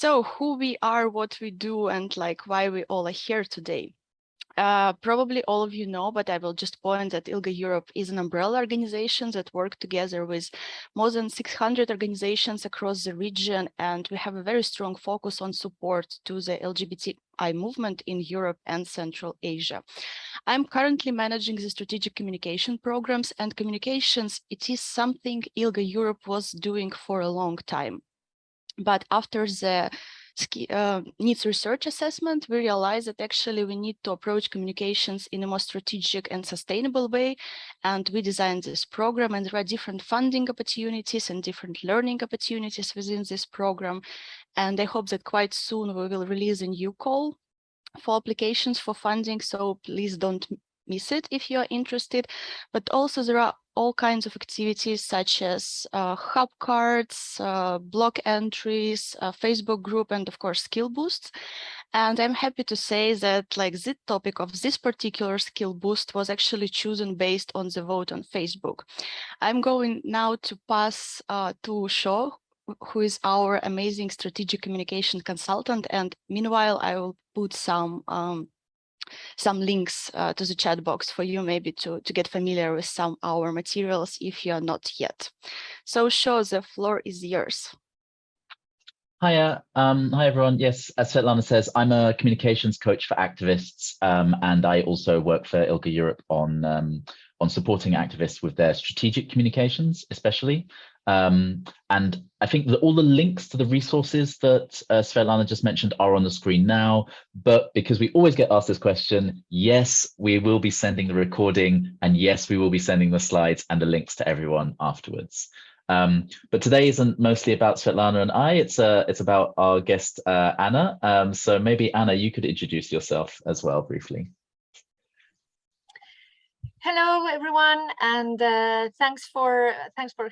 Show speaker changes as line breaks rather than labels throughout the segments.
So who we are, what we do, and like why we all are here today. Probably all of you know, but I will just point that ILGA Europe is an umbrella organization that work together with more than 600 organizations across the region, and we have a very strong focus on support to the LGBTI movement in Europe and Central Asia. I'm currently managing the strategic communication programs, and communications, it is something ILGA Europe was doing for a long time. But after the needs research assessment, we realized that actually we need to approach communications in a more strategic and sustainable way. And we designed this program, and there are different funding opportunities and different learning opportunities within this program. And I hope that quite soon we will release a new call for applications for funding. So please don't miss it if you're interested. But also there are all kinds of activities such as hub cards, blog entries, Facebook group, and of course skill boosts. And I'm happy to say that like the topic of this particular skill boost was actually chosen based on the vote on Facebook. I'm going now to pass to Shaw, who is our amazing strategic communication consultant. And meanwhile, I will put some links to the chat box for you maybe to get familiar with some of our materials if you are not yet. So Shaw, the floor is yours.
Hiya, hi everyone. Yes, as Svetlana says, I'm a communications coach for activists, and I also work for ILGA Europe on supporting activists with their strategic communications, especially. And I think that all the links to the resources that Svetlana just mentioned are on the screen now, but because we always get asked this question, yes, we will be sending the recording, and yes, we will be sending the slides and the links to everyone afterwards. But today isn't mostly about Svetlana and I, it's about our guest, Anna. So maybe Anna, you could introduce yourself as well briefly.
Hello, everyone, and thanks for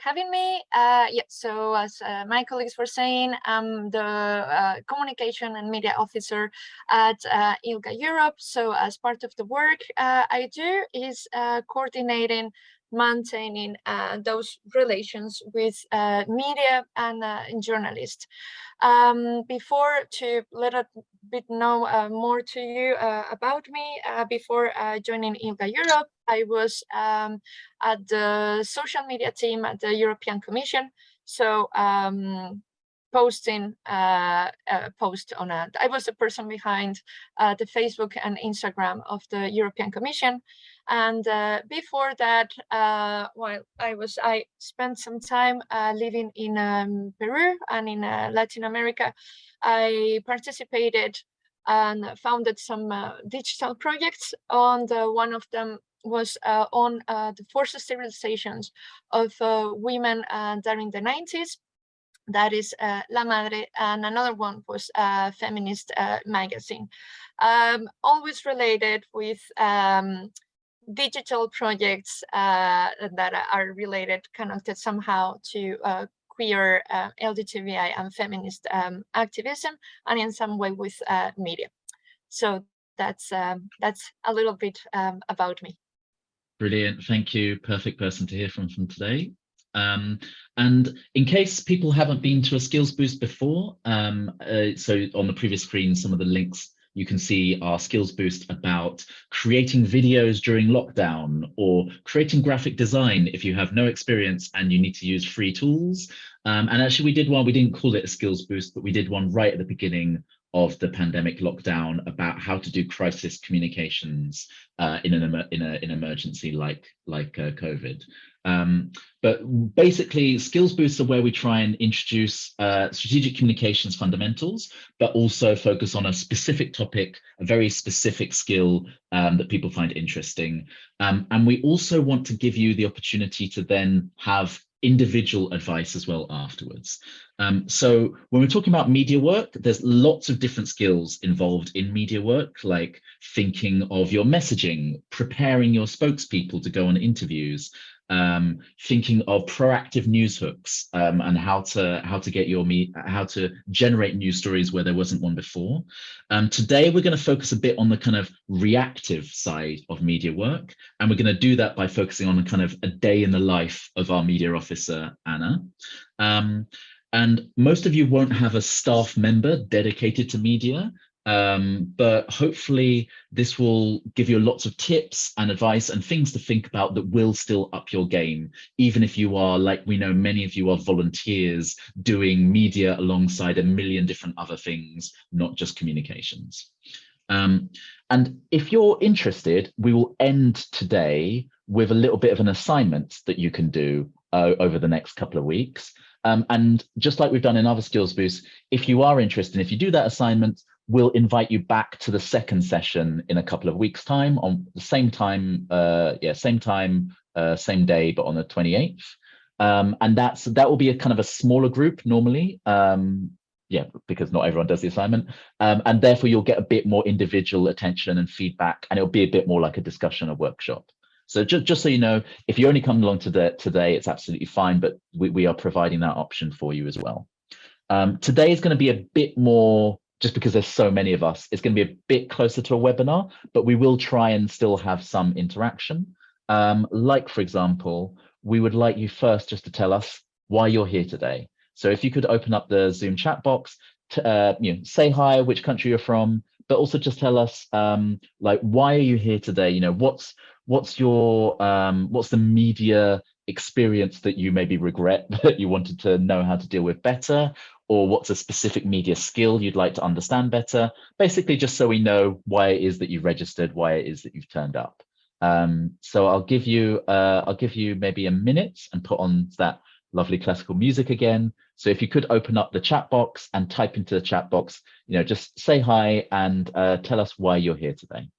having me. Yeah, so as my colleagues were saying, I'm the communication and media officer at ILGA Europe. So as part of the work I do is coordinating, maintaining those relations with media and journalists. Before to let a bit know more to you about me, before joining ILGA Europe, I was at the social media team at the European Commission. So posting post on I was the person behind the Facebook and Instagram of the European Commission. And before that, while I spent some time living in Peru and in Latin America. I participated and founded some digital projects. And one of them was on the forced sterilizations of women during the 90s. That is La Madre, and another one was a feminist magazine. Always related with digital projects that are related, connected somehow to queer, LGBTI and feminist activism, and in some way with media. So that's a little bit about me.
Brilliant, thank you. Perfect person to hear from today. And in case people haven't been to a skills boost before, so on the previous screen, some of the links you can see our skills boost about creating videos during lockdown, or creating graphic design if you have no experience and you need to use free tools. And actually we did one, we didn't call it a skills boost, but we did one right at the beginning of the pandemic lockdown about how to do crisis communications in an emergency like COVID. But basically, skills boosts are where we try and introduce strategic communications fundamentals, but also focus on a specific topic, a very specific skill that people find interesting. And we also want to give you the opportunity to then have individual advice as well afterwards. So when we're talking about media work, there's lots of different skills involved in media work, like thinking of your messaging, preparing your spokespeople to go on interviews, thinking of proactive news hooks and how to generate news stories where there wasn't one before. Today we're going to focus a bit on the kind of reactive side of media work, and we're going to do that by focusing on a kind of a day in the life of our media officer, Anna. And most of you won't have a staff member dedicated to media, but hopefully this will give you lots of tips and advice and things to think about that will still up your game, even if you are, like we know many of you are volunteers doing media alongside a million different other things, not just communications. And if you're interested, we will end today with a little bit of an assignment that you can do over the next couple of weeks. And just like we've done in other skills boosts, if you are interested, if you do that assignment, we'll invite you back to the second session in a couple of weeks' time on the same time, same day, but on the 28th. And that will be a kind of a smaller group normally. Yeah, because not everyone does the assignment. And therefore you'll get a bit more individual attention and feedback, and it'll be a bit more like a discussion, a workshop. So just so you know, if you only come along to today, it's absolutely fine, but we are providing that option for you as well. Today is going to be a bit more, just because there's so many of us, it's going to be a bit closer to a webinar, but we will try and still have some interaction. Like, for example, we would like you first just to tell us why you're here today. So if you could open up the Zoom chat box, say hi, which country you're from, but also just tell us, like, why are you here today? What's the media experience that you maybe regret that you wanted to know how to deal with better, or what's a specific media skill you'd like to understand better? Basically, just so we know why it is that you registered, why it is that you've turned up. So I'll give you maybe a minute and put on that lovely classical music again. So if you could open up the chat box and type into the chat box, just say hi and tell us why you're here today.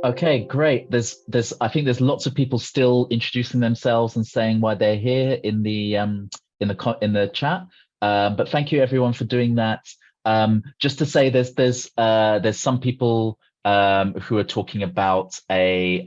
Okay, great. I think there's lots of people still introducing themselves and saying why they're here in the chat. But thank you everyone for doing that. Just to say, there's some people who are talking about a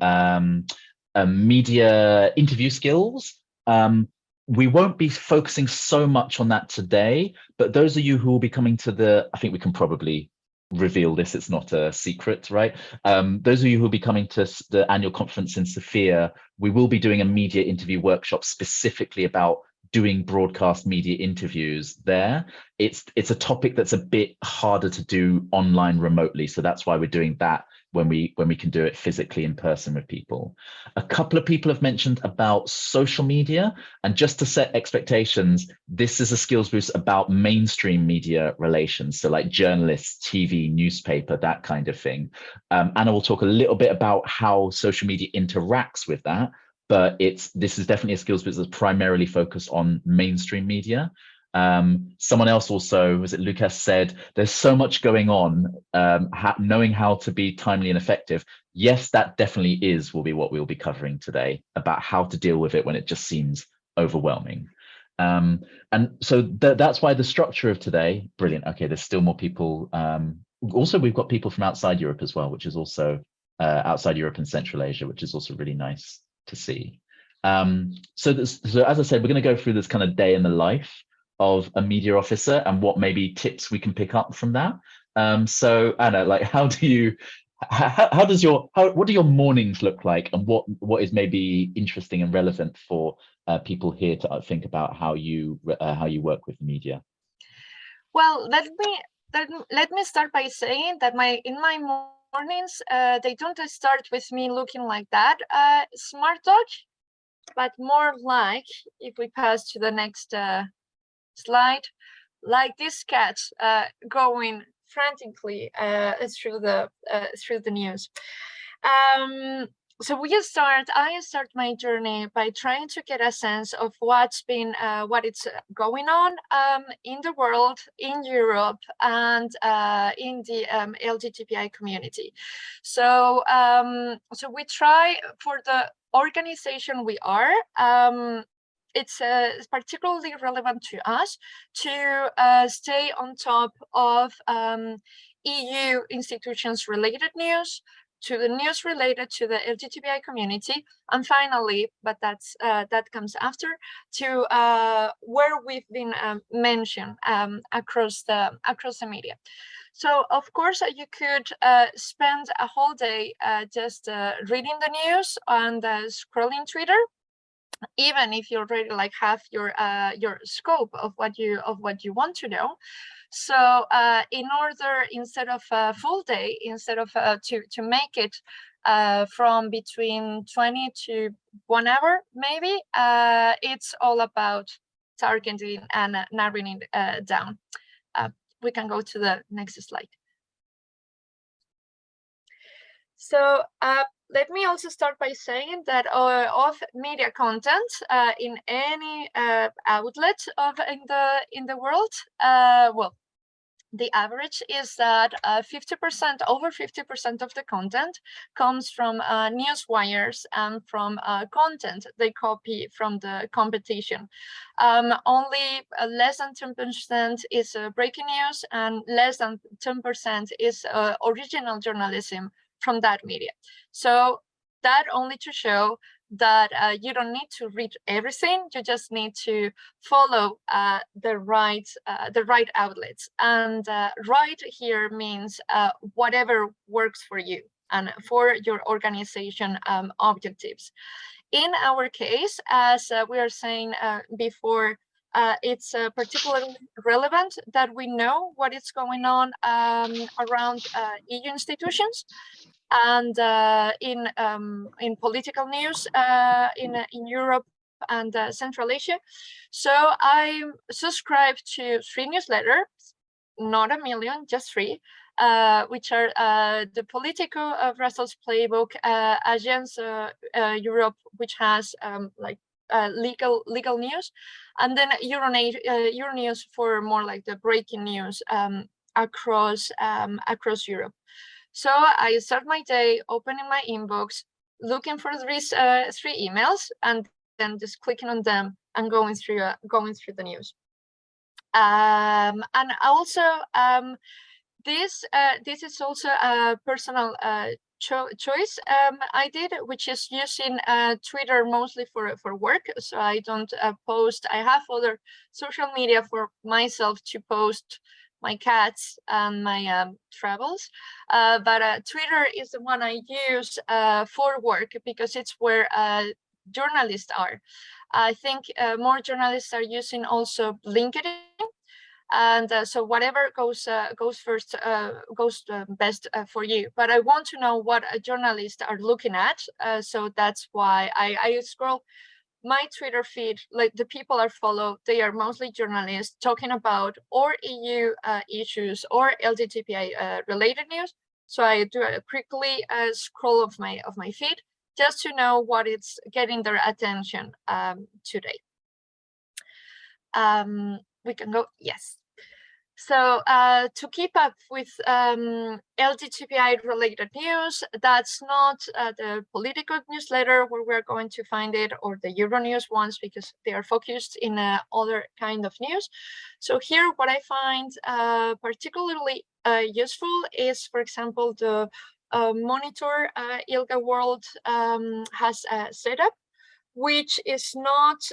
media interview skills. We won't be focusing so much on that today, but those of you who will be coming to I think we can probably reveal this, it's not a secret, right? Those of you who will be coming to the annual conference in Sofia, we will be doing a media interview workshop specifically about doing broadcast media interviews there. It's a topic that's a bit harder to do online remotely, so that's why we're doing that when we can do it physically in person with people. A couple of people have mentioned about social media, and just to set expectations, this is a skills boost about mainstream media relations, so like journalists, TV, newspaper, that kind of thing. Anna will talk a little bit about how social media interacts with that, but this is definitely a skills boost that's primarily focused on mainstream media. Someone else also, was it Lucas, said there's so much going on, knowing how to be timely and effective. Yes, that definitely will be what we'll be covering today, about how to deal with it when it just seems overwhelming. And so that's why the structure of today, brilliant. Okay, there's still more people. Also, we've got people from outside Europe as well, which is also outside Europe and Central Asia, which is also really nice to see. So as I said, we're going to go through this kind of day in the life of a media officer and what maybe tips we can pick up from that. So Anna, like, what do your mornings look like, and what is maybe interesting and relevant for people here to think about how you work with media?
Well, let me start by saying that in my mornings, they don't start with me looking like that smart dog, but more like, if we pass to the next slide, like this cat going frantically through the news. So I start my journey by trying to get a sense of what it's going on in the world, in Europe, and in the LGBTI community. So we try, for the organization we are, it's particularly relevant to us to stay on top of EU institutions related news, to the news related to the LGBTI community, and finally, but that comes after, to where we've been mentioned across the media. So of course you could spend a whole day just reading the news and scrolling Twitter, even if you already have your scope of what you want to know. So in order, instead of a full day, instead of to make it from between 20 to 1 hour, maybe it's all about targeting and narrowing it down. We can go to the next slide. So let me also start by saying that of media content in any outlet in the world, well, the average is that 50%, over 50% of the content comes from news wires and from content they copy from the competition. Only less than 10% is breaking news, and less than 10% is original journalism from that media. So that only to show that you don't need to read everything. You just need to follow the right outlets. And right here means whatever works for you and for your organization objectives. In our case, as we were saying before, it's particularly relevant that we know what is going on around EU institutions and in political news in Europe and Central Asia. So I subscribe to 3 newsletters, not a million, just 3, which are the Politico Brussels Playbook, Agence Europe, which has legal news, and then Euronews for more like the breaking news across Europe. So I start my day opening my inbox, looking for these 3 emails, and then just clicking on them and going through the news. And also, this is also a personal choice I did, which is using Twitter mostly for work. So I don't post. I have other social media for myself to post my cats and my travels, but Twitter is the one I use for work, because it's where journalists are. I think more journalists are using also LinkedIn, and so whatever goes first goes best for you. But I want to know what journalists are looking at, so that's why I scroll my Twitter feed. Like, the people I follow, they are mostly journalists talking about or EU issues or LGBTI related news. So I do a quickly scroll of my feed just to know what is getting their attention today. we can go. Yes. So to keep up with LGBTI related news, that's not the political newsletter where we're going to find it, or the Euronews ones, because they are focused in other kind of news. So here, what I find particularly useful is, for example, the monitor ILGA World has set up, which is not,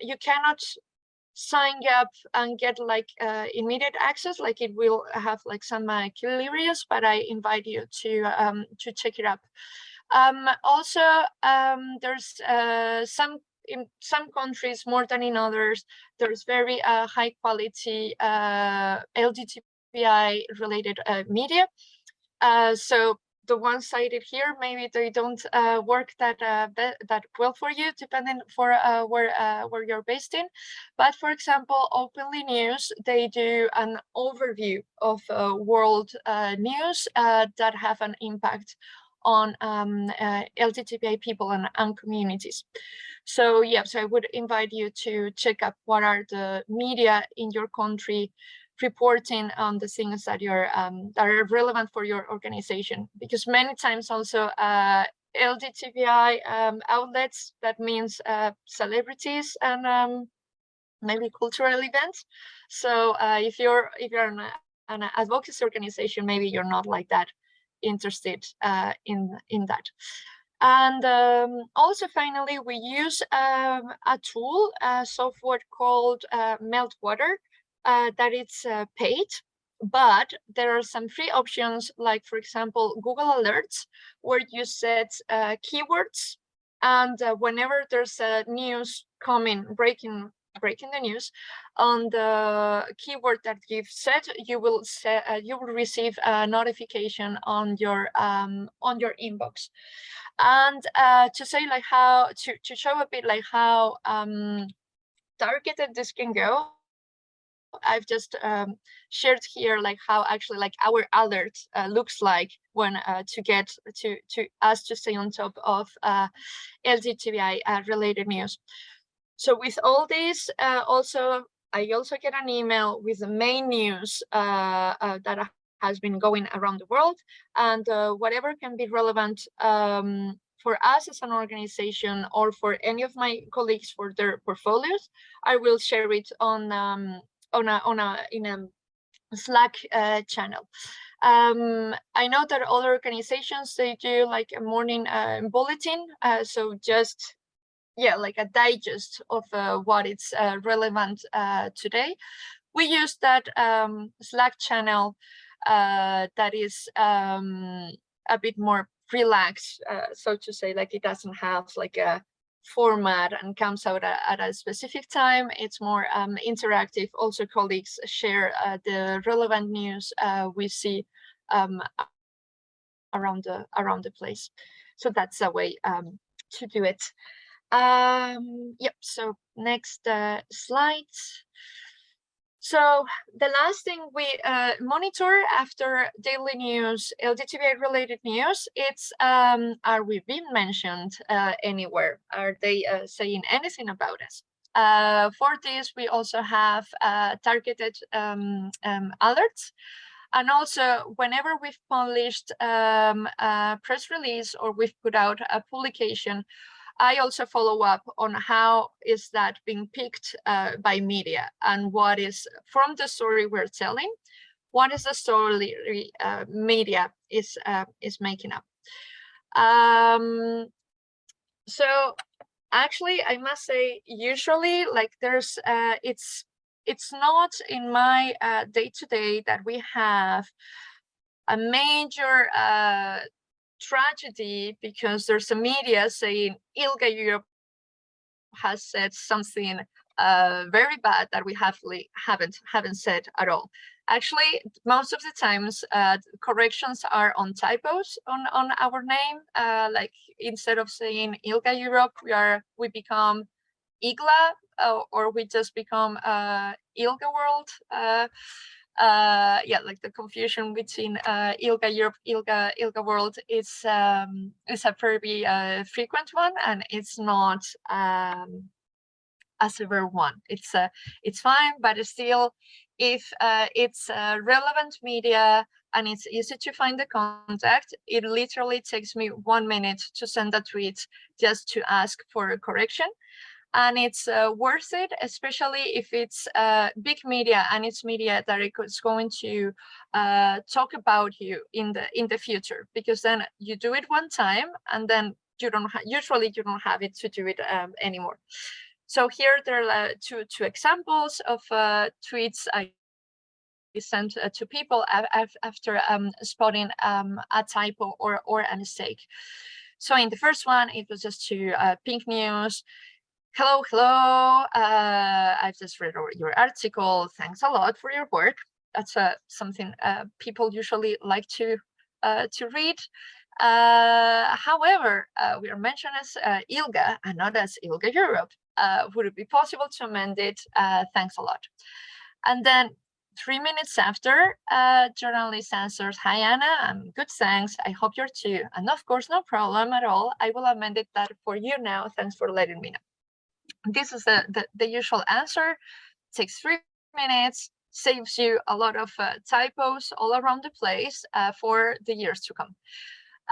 you cannot sign up and get like immediate access, like it will have like some key areas, but I invite you to check it up. Also, there's some, in some countries more than in others, there's very high quality LGBTI related media. So the ones cited here, maybe they don't work that that well for you, depending for where you're based in. But for example, Openly News, they do an overview of world news that have an impact on LGBTI people and communities. So yeah, so I would invite you to check up what are the media in your country reporting on the things that you're that are relevant for your organization, because many times also LGBTI outlets, that means celebrities and maybe cultural events. So if you're an advocacy organization, maybe you're not like that interested in that. And also, finally, we use a tool, a software called Meltwater, that it's paid, but there are some free options, like, for example, Google Alerts, where you set keywords, and whenever there's a news coming, breaking the news on the keyword that you've set, you will receive a notification on your inbox. And to say like how to show a bit like how targeted this can go, I've just shared here like how actually like our alert looks like when to get to us to stay on top of LGBTI related news. So with all this, I also get an email with the main news that has been going around the world, and whatever can be relevant for us as an organization, or for any of my colleagues for their portfolios, I will share it in a Slack channel. I know that other organizations, they do like a morning bulletin, so just like a digest of what is relevant today. We use that Slack channel that is a bit more relaxed, so to say, like it doesn't have like a format and comes out at a specific time. It's more interactive. Also, colleagues share the relevant news we see around the place. So that's a way to do it. Yep, so next slide. So the last thing we monitor after daily news, LGBTI related news, it's are we being mentioned anywhere? Are they saying anything about us? For this, we also have targeted alerts. And also, whenever we've published a press release or we've put out a publication, I also follow up on how is that being picked by media, and what is from the story we're telling, what is the story media is making up. So actually, I must say, usually, like there's it's not in my day-to-day that we have a major tragedy because there's a media saying ILGA Europe has said something very bad that we haven't said at all. Actually, most of the times corrections are on typos on our name. Like instead of saying ILGA Europe, we become IGLA, or we just become ILGA World. Like the confusion between ILGA Europe, ILGA World is a very frequent one, and it's not as a rare one. It's fine, but it's still, if it's relevant media and it's easy to find the contact, it literally takes me 1 minute to send a tweet just to ask for a correction. And it's worth it, especially if it's big media and it's media that is going to talk about you in the future, because then you do it one time and then you don't usually you don't have it to do it anymore. So here there are two examples of tweets I sent to people after spotting a typo or a mistake. So in the first one, it was just to Pink News. Hello, I've just read your article. Thanks a lot for your work. That's something people usually like to read. However, we are mentioned as ILGA and not as ILGA Europe. Would it be possible to amend it? Thanks a lot. And then 3 minutes after, journalist answers, "Hi Anna, good, thanks. I hope you're too. And of course, no problem at all. I will amend it that for you now. Thanks for letting me know." This is the usual answer. Takes 3 minutes, saves you a lot of typos all around the place for the years to come.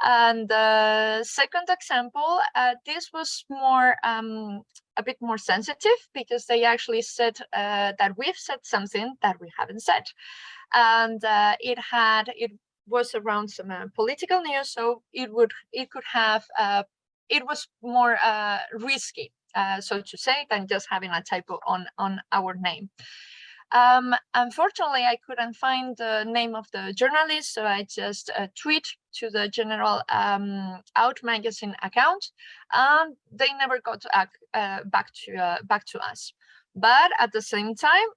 And the second example, this was more a bit more sensitive, because they actually said that we've said something that we haven't said, and it was around some political news, so it was more risky, so to say, than just having a typo on our name. Unfortunately, I couldn't find the name of the journalist, so I just tweet to the general Out magazine account, and they never got back to us. But at the same time,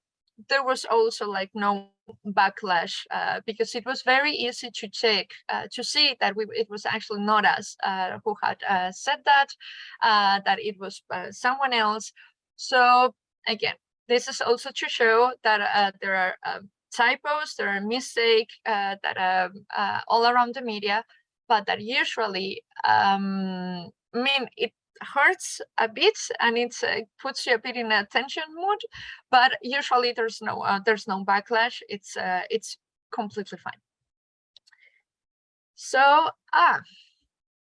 there was also like no backlash, because it was very easy to check to see that it was actually not us who had said that it was someone else. So again, this is also to show that there are typos, there are mistakes that are all around the media, but that usually, it hurts a bit and it puts you a bit in a tension mood, but usually there's no backlash. It's completely fine. So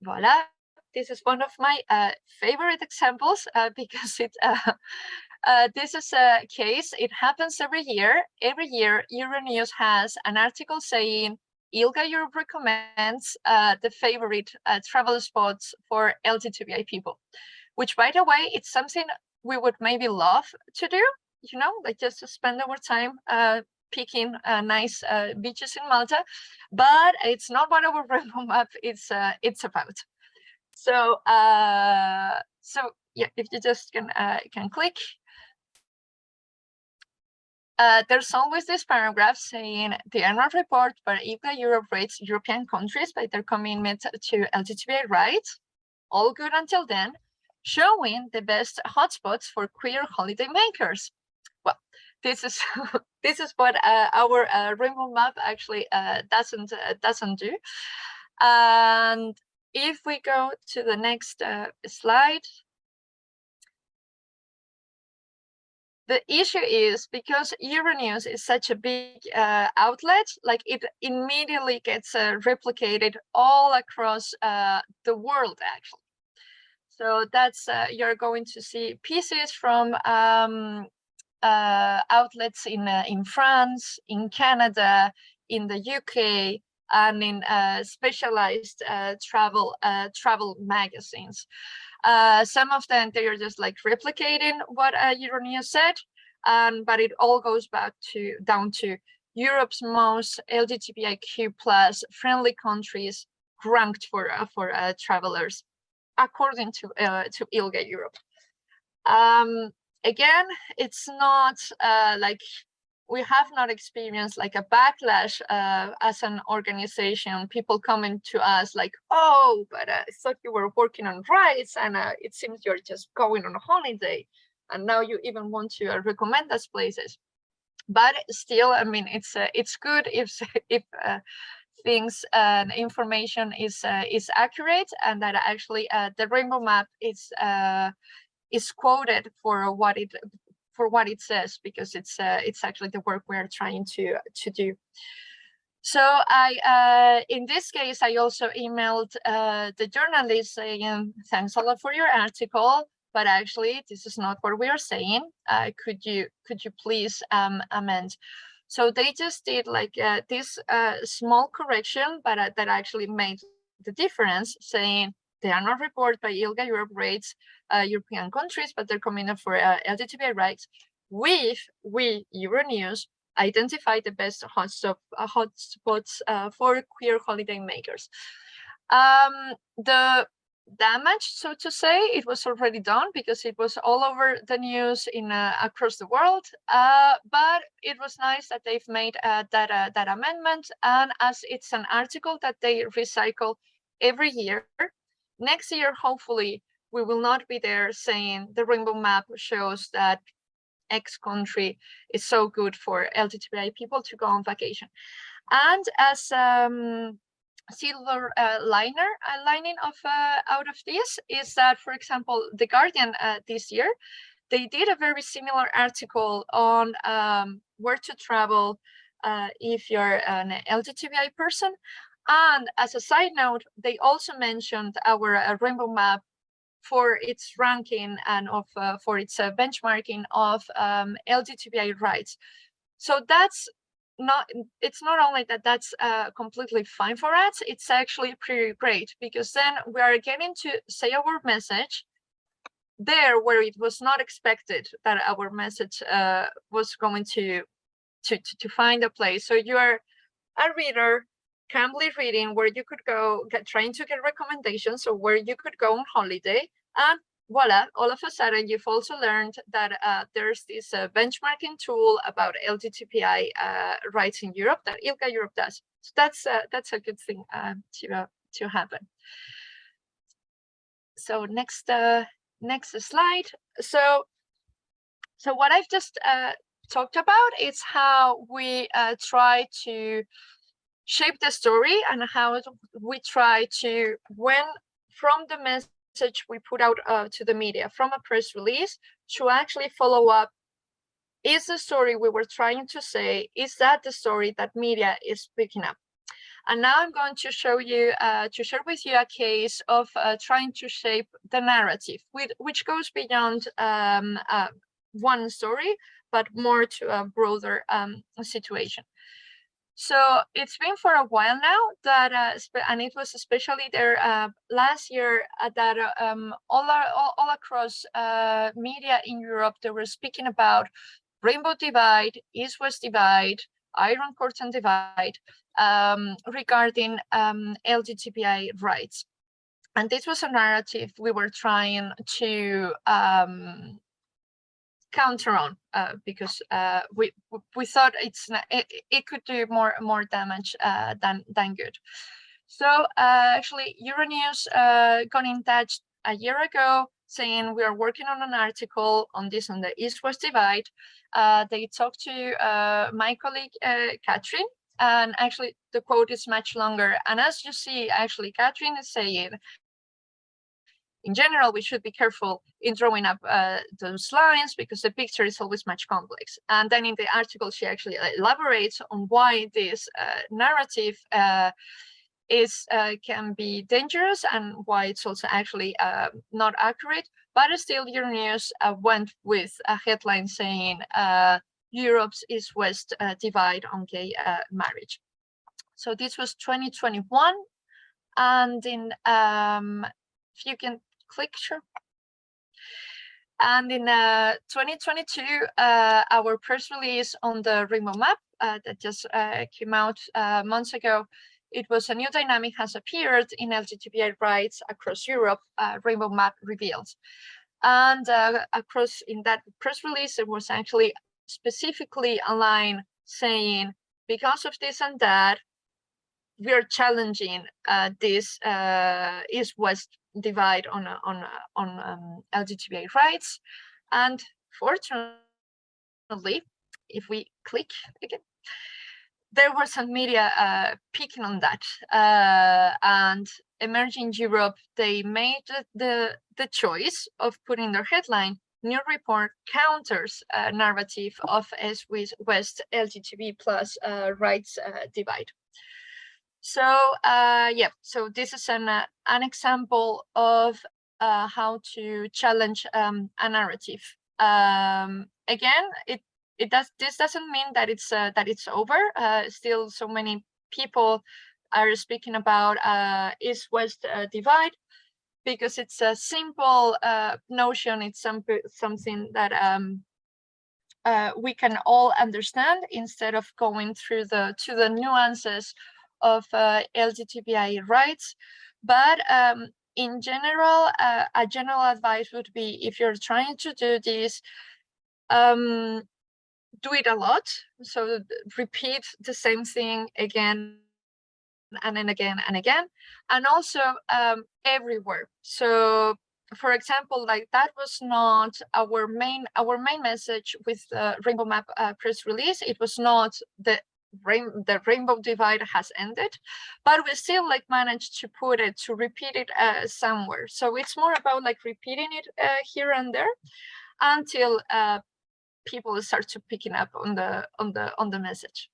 voila, this is one of my favorite examples because this is a case. It happens every year. Every year, Euronews has an article saying ILGA Europe recommends the favorite travel spots for LGBTI people, which, by the way, it's something we would maybe love to do, like just to spend our time picking nice beaches in Malta, but it's not what our rainbow map it's about. So yeah, if you just can click. There's always this paragraph saying the annual report where ILGA Europe rates European countries by their commitment to LGBTI rights. All good until then, showing the best hotspots for queer holiday makers. Well, this is this is what our rainbow map actually doesn't do. And if we go to the next slide. The issue is because Euronews is such a big outlet, like it immediately gets replicated all across the world, actually. So that's you're going to see pieces from outlets in France, in Canada, in the UK, and in specialized travel magazines. Some of them, they are just like replicating what Euronews said, but it all goes down to Europe's most LGBTIQ+ friendly countries ranked for travelers, according to ILGA Europe. Again, it's not like we have not experienced like a backlash as an organization, people coming to us like, oh, but I thought you were working on rights and it seems you're just going on a holiday and now you even want to recommend us places. But still, I mean, it's good if things and information is accurate, and that actually the rainbow map is is quoted for what it says, because it's actually the work we're trying to do. So in this case, I also emailed the journalist saying, thanks a lot for your article, but actually this is not what we are saying. Could you please amend? So they just did like this small correction, but that actually made the difference, saying they are not reported by ILGA Europe rates European countries, but they're coming up for LGBTI rights. We Euronews identify the best hotspots for queer holiday makers. The damage, so to say, it was already done because it was all over the news in across the world. But it was nice that they've made that amendment, and as it's an article that they recycle every year, next year hopefully we will not be there saying the rainbow map shows that X country is so good for LGBTI people to go on vacation. And as silver lining of out of this is that, for example, The Guardian this year, they did a very similar article on where to travel if you're an LGBTI person. And as a side note, they also mentioned our rainbow map for its ranking and for its benchmarking of LGBTI rights. So that's it's not only that that's completely fine for us, it's actually pretty great, because then we are getting to say our message there where it was not expected that our message was going to find a place. So you are a reader calmly reading where you could go, trying to get recommendations, or where you could go on holiday, and voila, all of a sudden you've also learned that there's this benchmarking tool about LGBTI rights in Europe that ILGA Europe does. So that's a good thing to happen. So next slide. So what I've just talked about is how we try to shape the story, and how we try to, when from the message we put out to the media, from a press release, to actually follow up. Is the story we were trying to say, is that the story that media is picking up? And now I'm going to show you, to share with you a case of trying to shape the narrative, which goes beyond one story, but more to a broader situation. So it's been for a while now that, and it was especially there last year, that all across media in Europe, they were speaking about rainbow divide, east-west divide, iron curtain divide, regarding LGBTI rights. And this was a narrative we were trying to counter on, because we thought it could do more damage than good. So actually Euronews got in touch a year ago saying we are working on an article on this, on the East-West divide. They talked to my colleague Catherine, and actually the quote is much longer. And as you see, actually Catherine is saying, in general, we should be careful in drawing up those lines, because the picture is always much complex. And then in the article, she actually elaborates on why this narrative can be dangerous, and why it's also actually not accurate. But still, Euronews went with a headline saying Europe's East-West divide on gay marriage. So this was 2021, and in if you can click, sure. And in 2022, our press release on the rainbow map that just came out months ago, it was a new dynamic has appeared in LGBTI rights across Europe, rainbow map revealed. And across in that press release, it was actually specifically a line saying, because of this and that, we are challenging this East-West divide on LGBTI rights. And fortunately, if we click again, there were some media picking on that, and Emerging Europe, they made the choice of putting their headline, "New report counters narrative of West LGTB plus rights divide." So yeah, so this is an example of how to challenge a narrative. Again, this doesn't mean that it's over. Still, so many people are speaking about East-West divide, because it's a simple notion. It's something that we can all understand, instead of going through the nuances of LGBTI rights. But in general, a general advice would be, if you're trying to do this, do it a lot. So repeat the same thing again and then again and again, and also everywhere. So for example, like, that was not our main message with the Rainbow Map press release. It was not the rainbow divide has ended, but we still like managed to repeat it somewhere. So it's more about like repeating it here and there until people start to picking up on the message.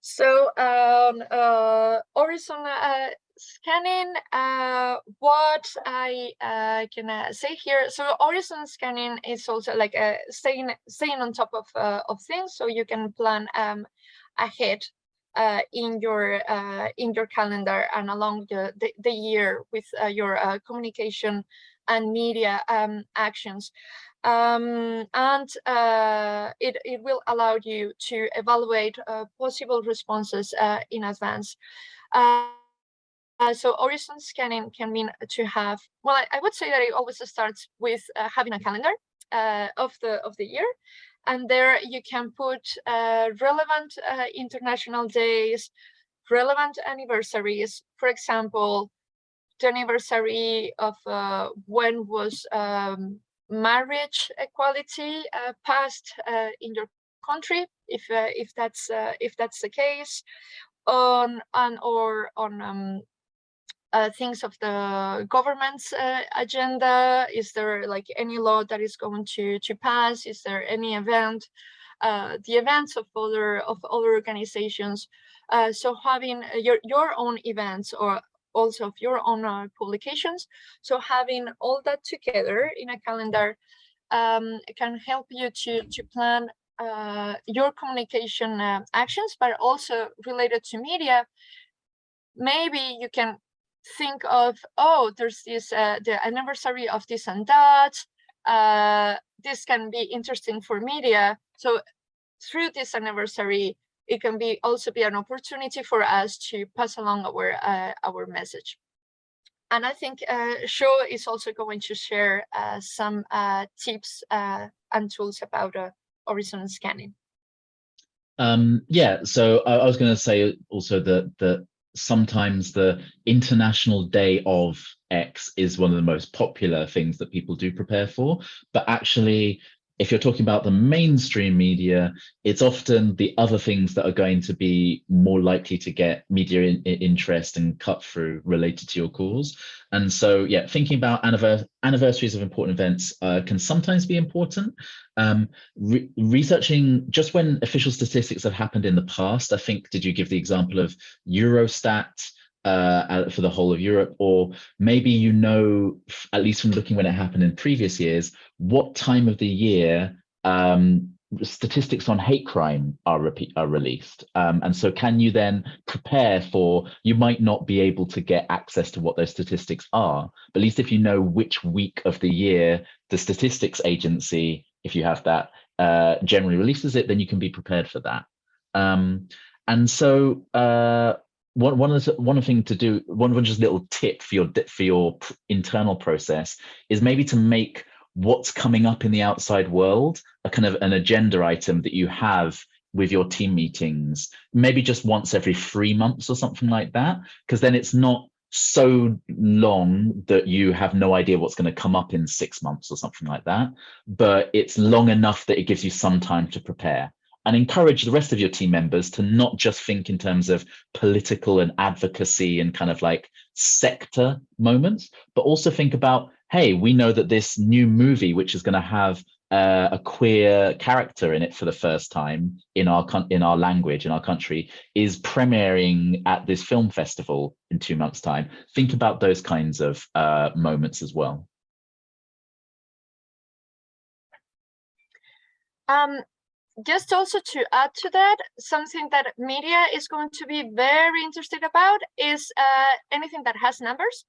So horizon scanning, what I can say here. So horizon scanning is also like staying on top of things, so you can plan ahead in your calendar and along the year with your communication and media actions. And it will allow you to evaluate possible responses in advance. So horizon scanning can mean to have, well, I would say that it always starts with having a calendar of the year, and there you can put relevant international days, relevant anniversaries. For example, the anniversary of when was marriage equality passed in your country, if that's the case, on things of the government's agenda. Is there like any law that is going to pass? Is there any event? The events of other organizations. So having your own events, or also of your own publications. So having all that together in a calendar can help you to plan your communication actions, but also related to media. Maybe you can think of, oh, there's this the anniversary of this and that. This can be interesting for media. So through this anniversary, it can also be an opportunity for us to pass along our message. And I think Sho is also going to share some tips and tools about horizon scanning.
Yeah, so I was going to say also that sometimes the International Day of X is one of the most popular things that people do prepare for, but actually, if you're talking about the mainstream media, it's often the other things that are going to be more likely to get media interest and cut through related to your cause. And so, yeah, thinking about anniversaries of important events can sometimes be important. Researching just when official statistics have happened in the past, I think, did you give the example of Eurostat for the whole of Europe, or maybe at least from looking when it happened in previous years, what time of the year statistics on hate crime are released, and so can you then prepare for, you might not be able to get access to what those statistics are, but at least if you know which week of the year the statistics agency, if you have that, generally releases it, then you can be prepared for that. And so one thing to do, one just little tip for your internal process is maybe to make what's coming up in the outside world a kind of an agenda item that you have with your team meetings, maybe just once every 3 months or something like that, because then it's not so long that you have no idea what's going to come up in 6 months or something like that, but it's long enough that it gives you some time to prepare. And encourage the rest of your team members to not just think in terms of political and advocacy and kind of like sector moments, but also think about, hey, we know that this new movie, which is going to have a queer character in it for the first time in our language, in our country, is premiering at this film festival in 2 months' time. Think about those kinds of moments as well.
Just also to add to that, something that media is going to be very interested about is anything that has numbers.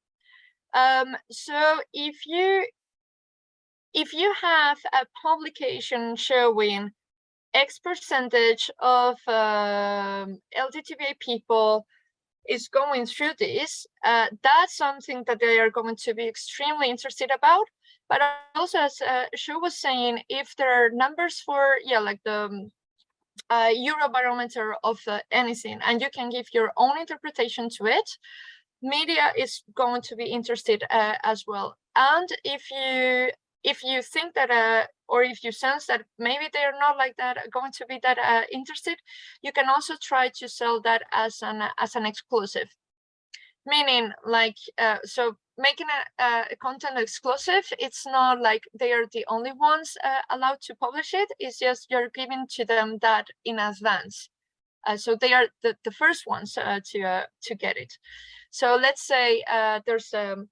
So if you have a publication showing X percentage of LGBTI people is going through this, that's something that they are going to be extremely interested about. But also, as Shu was saying, if there are numbers for, like the Eurobarometer of anything, and you can give your own interpretation to it, media is going to be interested as well. And if you think that, or if you sense that maybe they're not like that, going to be that interested, you can also try to sell that as an exclusive. Meaning, like, so making a content exclusive, it's not like they are the only ones allowed to publish it. It's just you're giving to them that in advance. So they are the first ones to get it. So let's say there's a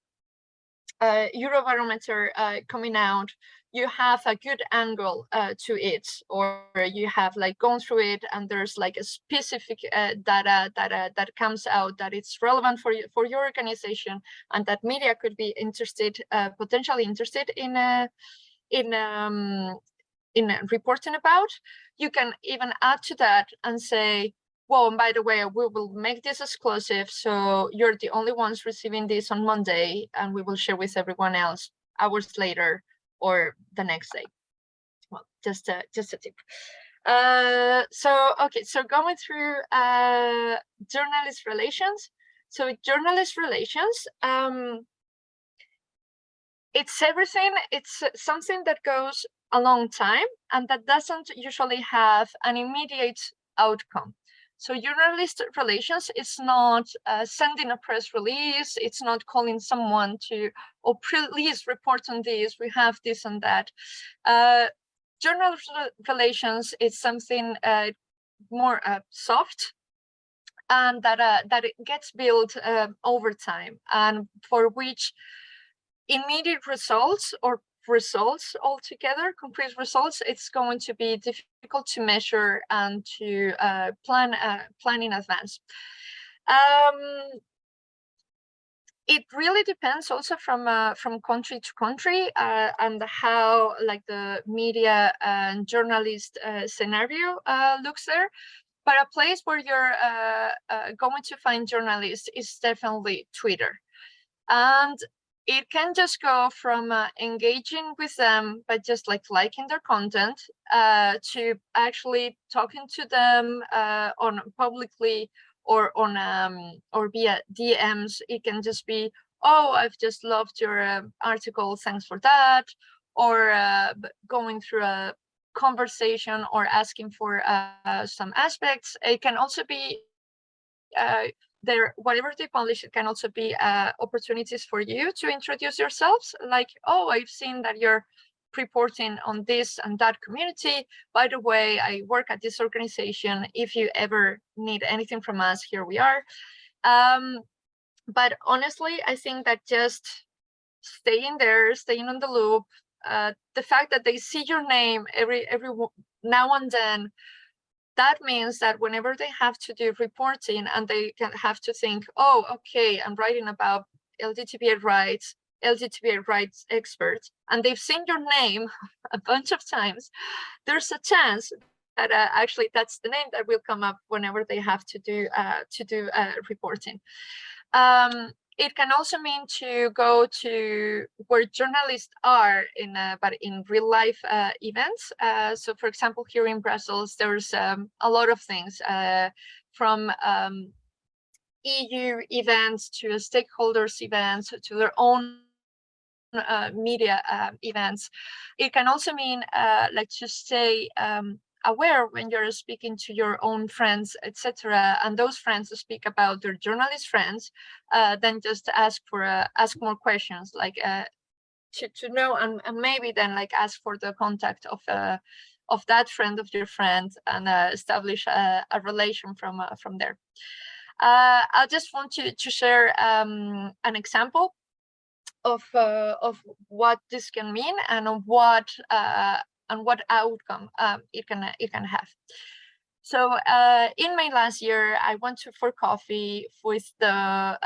Eurobarometer coming out, you have a good angle to it, or you have like gone through it and there's like a specific data that comes out that it's relevant for your organization, and that media could be interested, potentially interested in reporting about. You can even add to that and say, well, and by the way, we will make this exclusive, so you're the only ones receiving this on Monday, and we will share with everyone else hours later or the next day. Well, just a tip. So going through journalist relations. So journalist relations, it's everything. It's something that goes a long time and that doesn't usually have an immediate outcome. So journalist relations, it's not sending a press release, it's not calling someone to, oh, please report on this, we have this and that. Journalist relations is something more soft, and that it gets built over time, and for which immediate results or results altogether, concrete results, it's going to be difficult to measure and to plan in advance. It really depends also from country to country and how like the media and journalist scenario looks there. But a place where you're going to find journalists is definitely Twitter. And it can just go from engaging with them by just like liking their content to actually talking to them on publicly or on or via DMs. It can just be, oh, I've just loved your article, thanks for that, or going through a conversation or asking for some aspects. It can also be whatever they publish, it can also be opportunities for you to introduce yourselves, like, oh, I've seen that you're reporting on this and that community. By the way, I work at this organization. If you ever need anything from us, here we are. But honestly, I think that just staying there, staying on the loop, the fact that they see your name every now and then, that means that whenever they have to do reporting and they can have to think, oh, okay, I'm writing about LGBTI rights experts, and they've seen your name a bunch of times, there's a chance that actually that's the name that will come up whenever they have to do reporting. It can also mean to go to where journalists are but in real life events. So for example, here in Brussels, there's a lot of things from EU events to stakeholders events to their own media events. It can also mean like to stay aware when you're speaking to your own friends, etc., and those friends speak about their journalist friends, then just ask more questions, like to know, and maybe then like ask for the contact of that friend of your friend, and establish a relation from there. I just want to share an example of what this can mean, and what outcome it can have. So in May last year, I went for coffee with the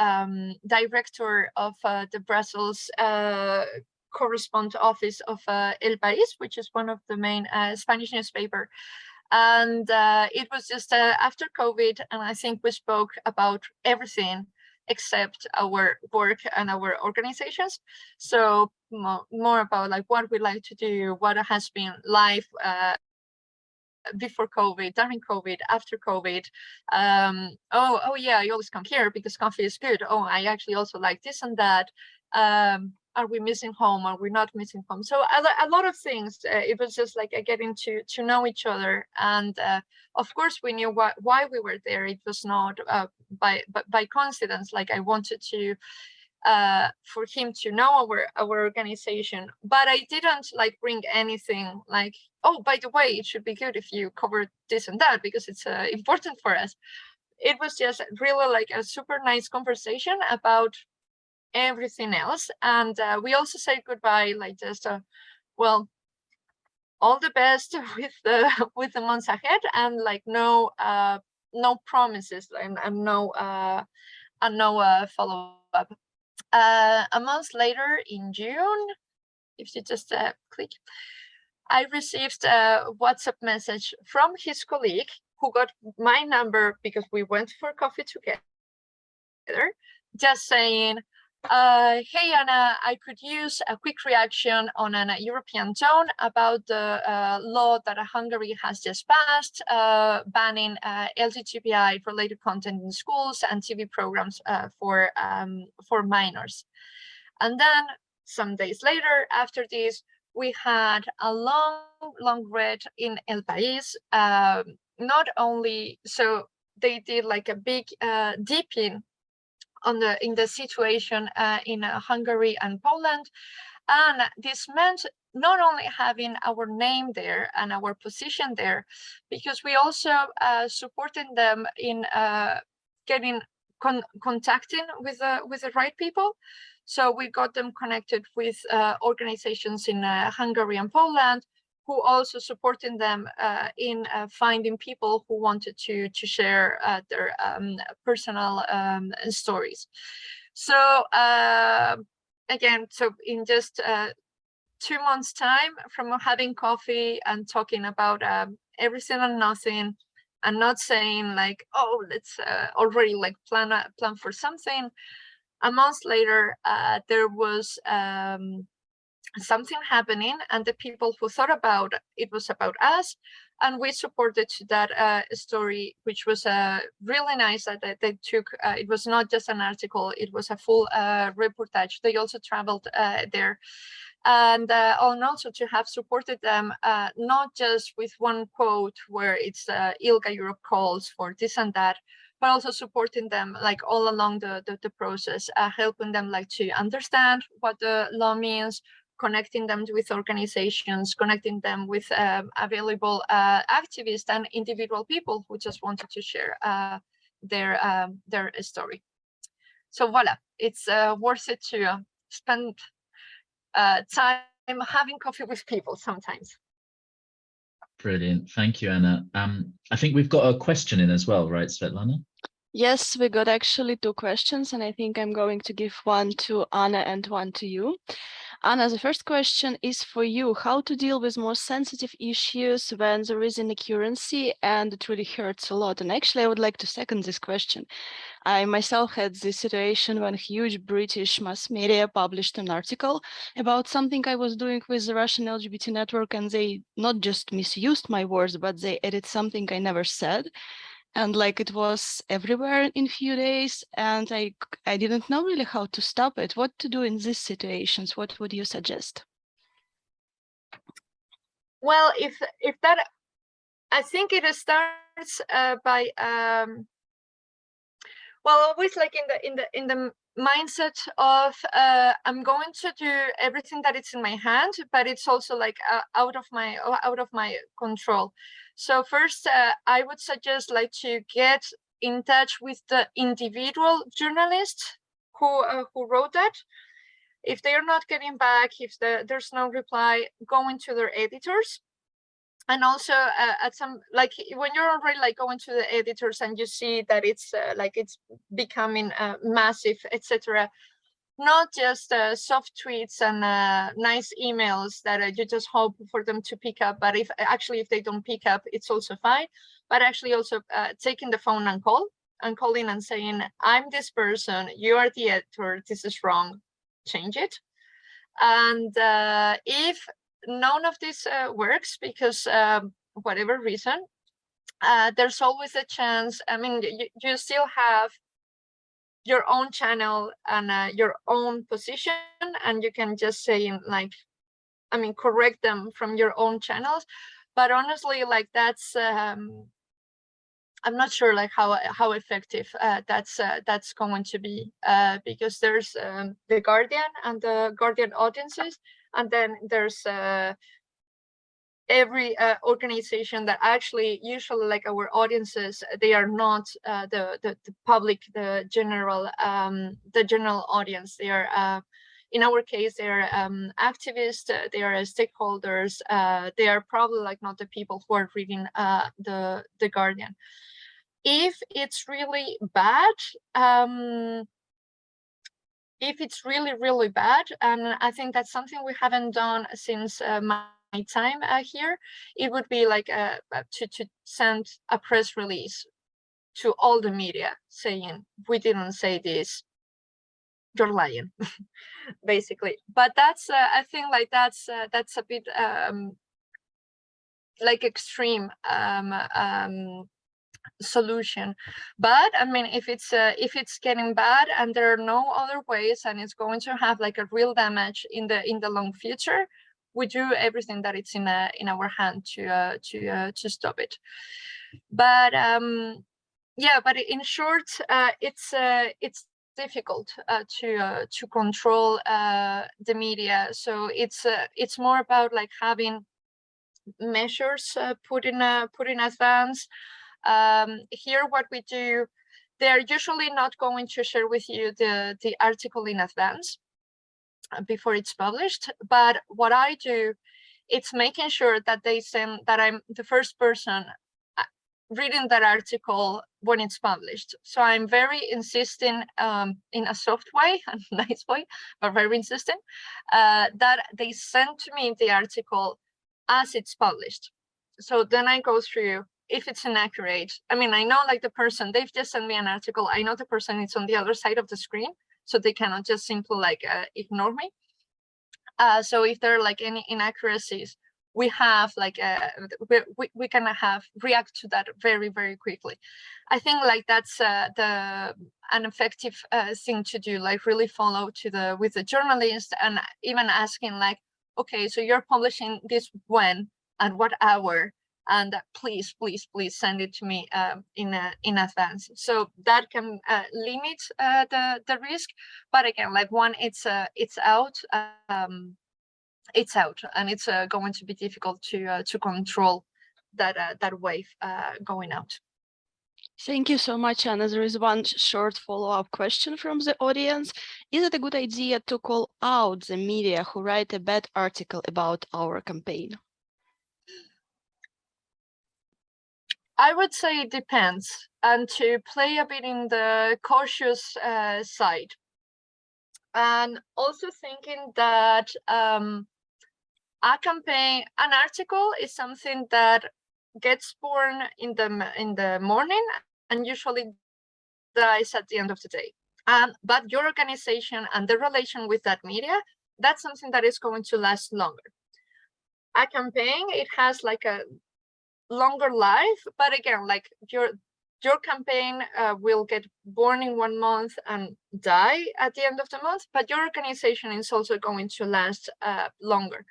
director of the Brussels correspondent office of El País, which is one of the main Spanish newspaper. And it was just after COVID, and I think we spoke about everything except our work and our organizations. So more about like what we like to do, what has been life before COVID, during COVID, after COVID. Oh yeah, I always come here because coffee is good. Oh, I actually also like this and that. Are we missing home? Are we not missing home? So a lot of things. It was just like getting to know each other, and of course we knew why we were there. It was not by coincidence. Like I wanted to for him to know our organization, but I didn't like bring anything like, oh, by the way, it should be good if you cover this and that because it's important for us. It was just really like a super nice conversation about everything else, and we also said goodbye, like just well, all the best with the months ahead, and like no promises, and no follow up. A month later, in June, if you just click, I received a WhatsApp message from his colleague who got my number because we went for coffee together, just saying, hey, Anna, I could use a quick reaction on a European tone about the law that Hungary has just passed, banning LGBTI related content in schools and TV programs for minors. And then some days later, after this, we had a long read in El País. Not only, so they did like a big deep in the situation in Hungary and Poland. And this meant not only having our name there and our position there, because we also supported them in getting contacting with the right people. So we got them connected with organizations in Hungary and Poland, who also supporting them in finding people who wanted to share their personal stories. So again, so in just 2 months' time from having coffee and talking about everything and nothing, and not saying like, oh, let's already like plan for something. A month later, there was something happening, and the people who thought about it was about us, and we supported that story, which was really nice that they took. It was not just an article; it was a full reportage. They also traveled there, and also to have supported them, not just with one quote where it's ILGA Europe calls for this and that, but also supporting them like all along the process, helping them like to understand what the law means, connecting them with organizations, connecting them with available activists and individual people who just wanted to share their story. So voila, it's worth it to spend time having coffee with people sometimes.
Brilliant. Thank you, Anna. I think we've got a question in as well, right, Svetlana?
Yes, we got actually 2 questions, and I think I'm going to give one to Anna and one to you. Anna, the first question is for you: how to deal with more sensitive issues when there is inaccuracy and it really hurts a lot? And actually, I would like to second this question. I myself had this situation when huge British mass media published an article about something I was doing with the Russian LGBT network, and they not just misused my words, but they added something I never said. and like it was everywhere in few days, and I didn't know really how to stop it. What to do in these situations? What would you suggest?
Well, if that, I think it starts by well, always like in the mindset of I'm going to do everything that it's in my hand, but it's also like out of my control. So first, I would suggest like to get in touch with the individual journalist who wrote that. If they are not getting back, if there's no reply, go into their editors. And also at some, like when you're already like going to the editors and you see that it's like it's becoming massive, etc., not just soft tweets and nice emails that you just hope for them to pick up, but if they don't pick up, it's also fine. But actually also taking the phone and calling and saying, I'm this person, you are the editor, this is wrong, change it. And if none of this works because whatever reason, there's always a chance. I mean, you still have your own channel and your own position, and you can just say like, I mean, correct them from your own channels. But honestly, like that's I'm not sure like how effective that's going to be because there's the Guardian and the Guardian audiences, and then there's every organization that actually usually like our audiences, they are not the public, the general audience. They are in our case, they are activists, they are stakeholders, they are probably like not the people who are reading the Guardian. If it's really bad, really bad, and I think that's something we haven't done since my time here, it would be like to send a press release to all the media saying, we didn't say this, you're lying, basically. But that's I think like that's a bit like extreme solution. But I mean, if it's getting bad and there are no other ways and it's going to have like a real damage in the long future, we do everything that it's in our hand to stop it. But yeah, but in short, it's difficult to control the media. So it's more about like having measures put in advance. Here, what we do, they're usually not going to share with you the article in advance before it's published. But what I do, it's making sure that they send that I'm the first person reading that article when it's published. So I'm very insisting in a soft way, a nice way, but very insistent that they send to me the article as it's published. So then I go through if it's inaccurate. I mean, I know like the person, they've just sent me an article. I know the person is on the other side of the screen, so they cannot just simply like ignore me. So if there are like any inaccuracies, we have like we can have react to that very, very quickly. I think like that's an effective thing to do, like really follow with the journalist and even asking like, okay, so you're publishing this when, at what hour, and please send it to me in advance. So that can limit the risk. But again, like when it's out, and it's going to be difficult to control that wave going out.
Thank you so much, Anna. There is one short follow-up question from the audience. Is it a good idea to call out the media who write a bad article about our campaign?
I would say it depends, and to play a bit in the cautious side. And also thinking that a campaign, an article is something that gets born in the morning and usually dies at the end of the day. But your organization and the relation with that media, that's something that is going to last longer. A campaign, it has like a longer life, but again, like your campaign will get born in 1 month and die at the end of the month, but your organization is also going to last longer.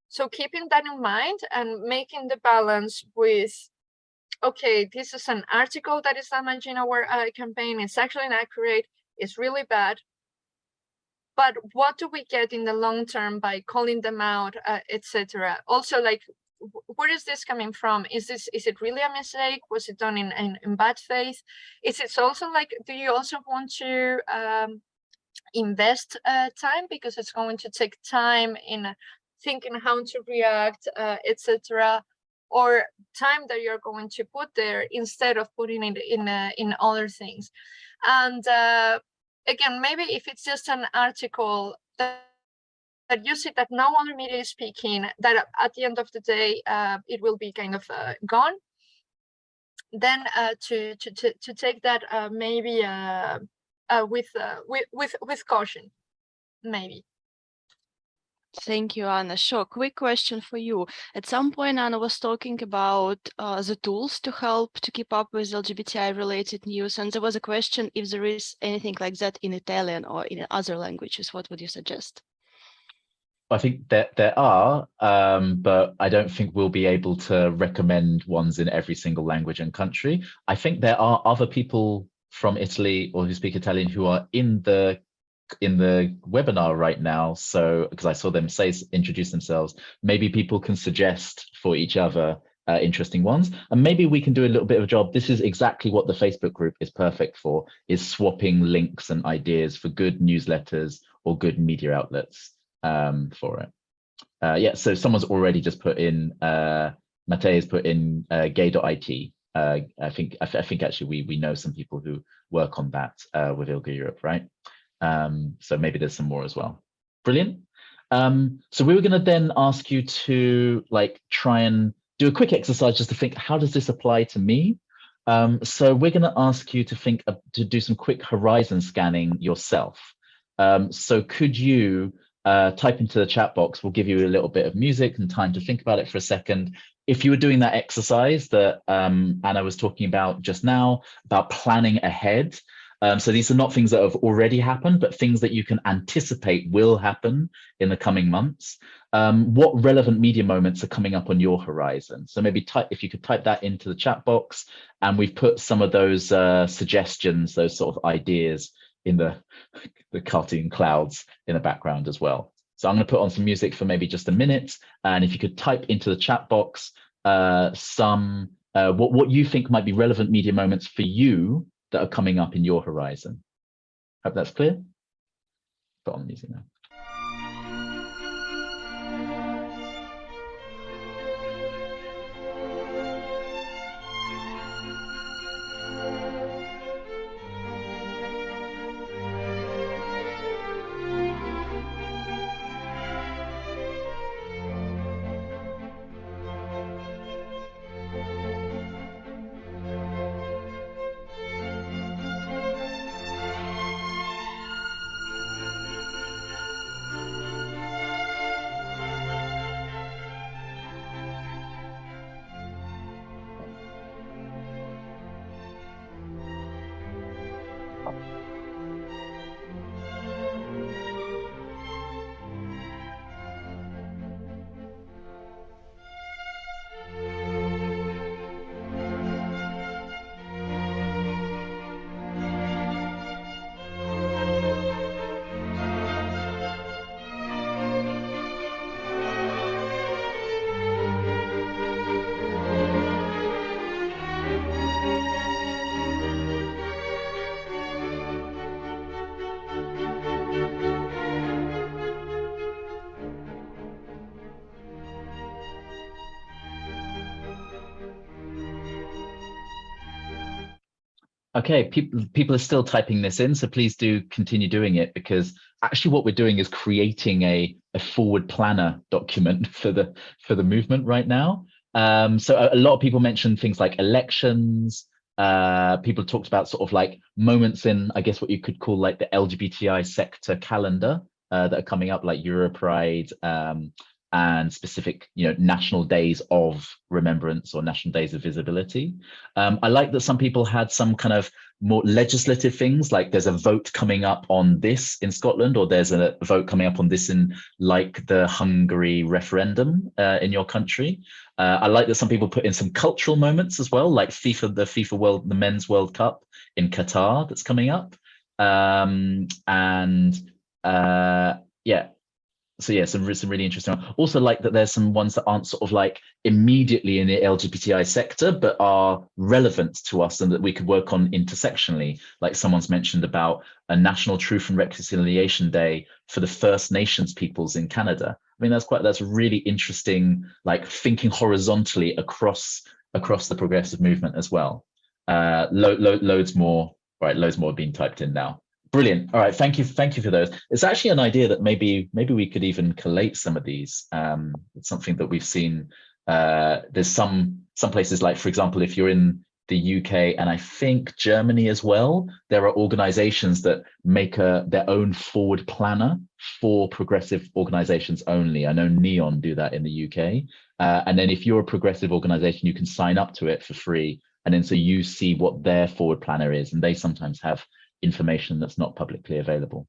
So keeping that in mind and making the balance with, okay, this is an article that is damaging our campaign, it's actually inaccurate, it's really bad, but what do we get in the long term by calling them out, etc. Also, like, where is this coming from? Is it really a mistake? Was it done in bad faith? Is it also like, do you also want to invest time, because it's going to take time in thinking how to react, etc., or time that you're going to put there instead of putting it in other things? And again, maybe if it's just an article that you see that no other media is speaking, that at the end of the day it will be kind of gone, then to take that maybe with caution, maybe.
Thank you, Anna. Sure. Quick question for you. At some point, Anna was talking about the tools to help to keep up with LGBTI-related news, and there was a question if there is anything like that in Italian or in other languages. What would you suggest?
I think that there are, but I don't think we'll be able to recommend ones in every single language and country. I think there are other people from Italy or who speak Italian who are in the webinar right now. So because I saw them introduce themselves, maybe people can suggest for each other interesting ones, and maybe we can do a little bit of a job. This is exactly what the Facebook group is perfect for, is swapping links and ideas for good newsletters or good media outlets for it. Yeah, so someone's already just put in, Matei's put in gay.it. I think actually we know some people who work on that with ILGA Europe, right? So maybe there's some more as well. Brilliant. So we were going to then ask you to try and do a quick exercise just to think, how does this apply to me? So we're going to ask you to think to do some quick horizon scanning yourself. So could you type into the chat box? We'll give you a little bit of music and time to think about it for a second. If you were doing that exercise that Anna was talking about just now, about planning ahead, so these are not things that have already happened, but things that you can anticipate will happen in the coming months. What relevant media moments are coming up on your horizon? So maybe if you could type that into the chat box, and we've put some of those suggestions, those sort of ideas in the cartoon clouds in the background as well. So I'm going to put on some music for maybe just a minute, and if you could type into the chat box what you think might be relevant media moments for you that are coming up in your horizon. Hope that's clear. Put on the music now. Okay, people are still typing this in, so please do continue doing it, because actually what we're doing is creating a forward planner document for the movement right now. So a lot of people mentioned things like elections. People talked about sort of like moments in, I guess, what you could call like the LGBTI sector calendar that are coming up, like Europride, and specific, national days of remembrance or national days of visibility. I like that some people had some kind of more legislative things, like there's a vote coming up on this in Scotland, or there's a vote coming up on this in like the Hungary referendum in your country. I like that some people put in some cultural moments as well, like the Men's World Cup in Qatar that's coming up. Some really interesting. Also like that there's some ones that aren't sort of like immediately in the LGBTI sector, but are relevant to us and that we could work on intersectionally. Like someone's mentioned about a National Truth and Reconciliation Day for the First Nations peoples in Canada. I mean, that's really interesting, like thinking horizontally across the progressive movement as well. Loads more have been typed in now. Brilliant. All right, thank you for those. It's actually an idea that maybe we could even collate some of these. It's something that we've seen. There's some places, like for example, if you're in the UK and I think Germany as well, there are organizations that make their own forward planner for progressive organizations only. I know Neon do that in the UK. And then if you're a progressive organization, you can sign up to it for free. And then so you see what their forward planner is, and they sometimes have information that's not publicly available.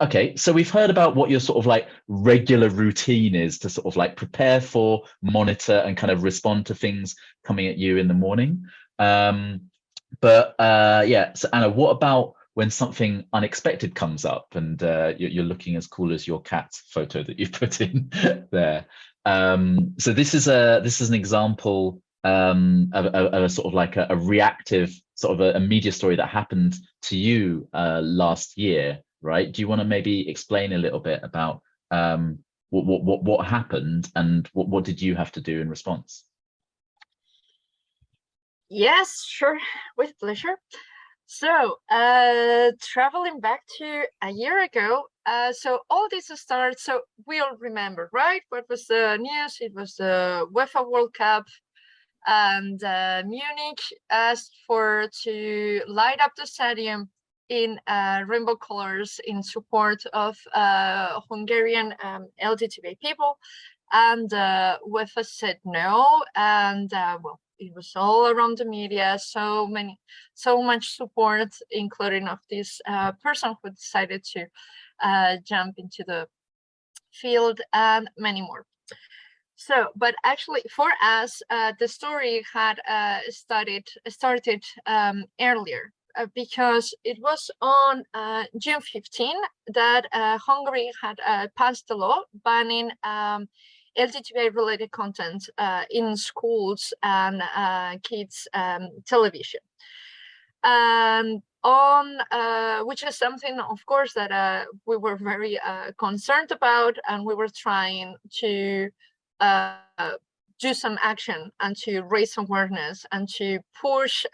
Okay, so we've heard about what your sort of like regular routine is to sort of like prepare for, monitor, and kind of respond to things coming at you in the morning. So Anna, what about when something unexpected comes up and you're looking as cool as your cat photo that you've put in there? So this is an example of a sort of like a reactive sort of a media story that happened to you last year, right? Do you want to maybe explain a little bit about what happened and what did you have to do in response?
Yes, sure, with pleasure. So traveling back to a year ago, so all this started, so we all remember, right? What was the news? It was the UEFA World Cup, and Munich asked to light up the stadium in rainbow colors in support of Hungarian LGBTI people, and UEFA said no, and it was all around the media, so much support, including of this person who decided to jump into the field, and many more. So, but actually for us, the story had started earlier, because it was on June 15 that Hungary had passed a law banning LGBTI-related content in schools and kids' television. And which is something, of course, that we were very concerned about, and we were trying to do some action and to raise awareness and to push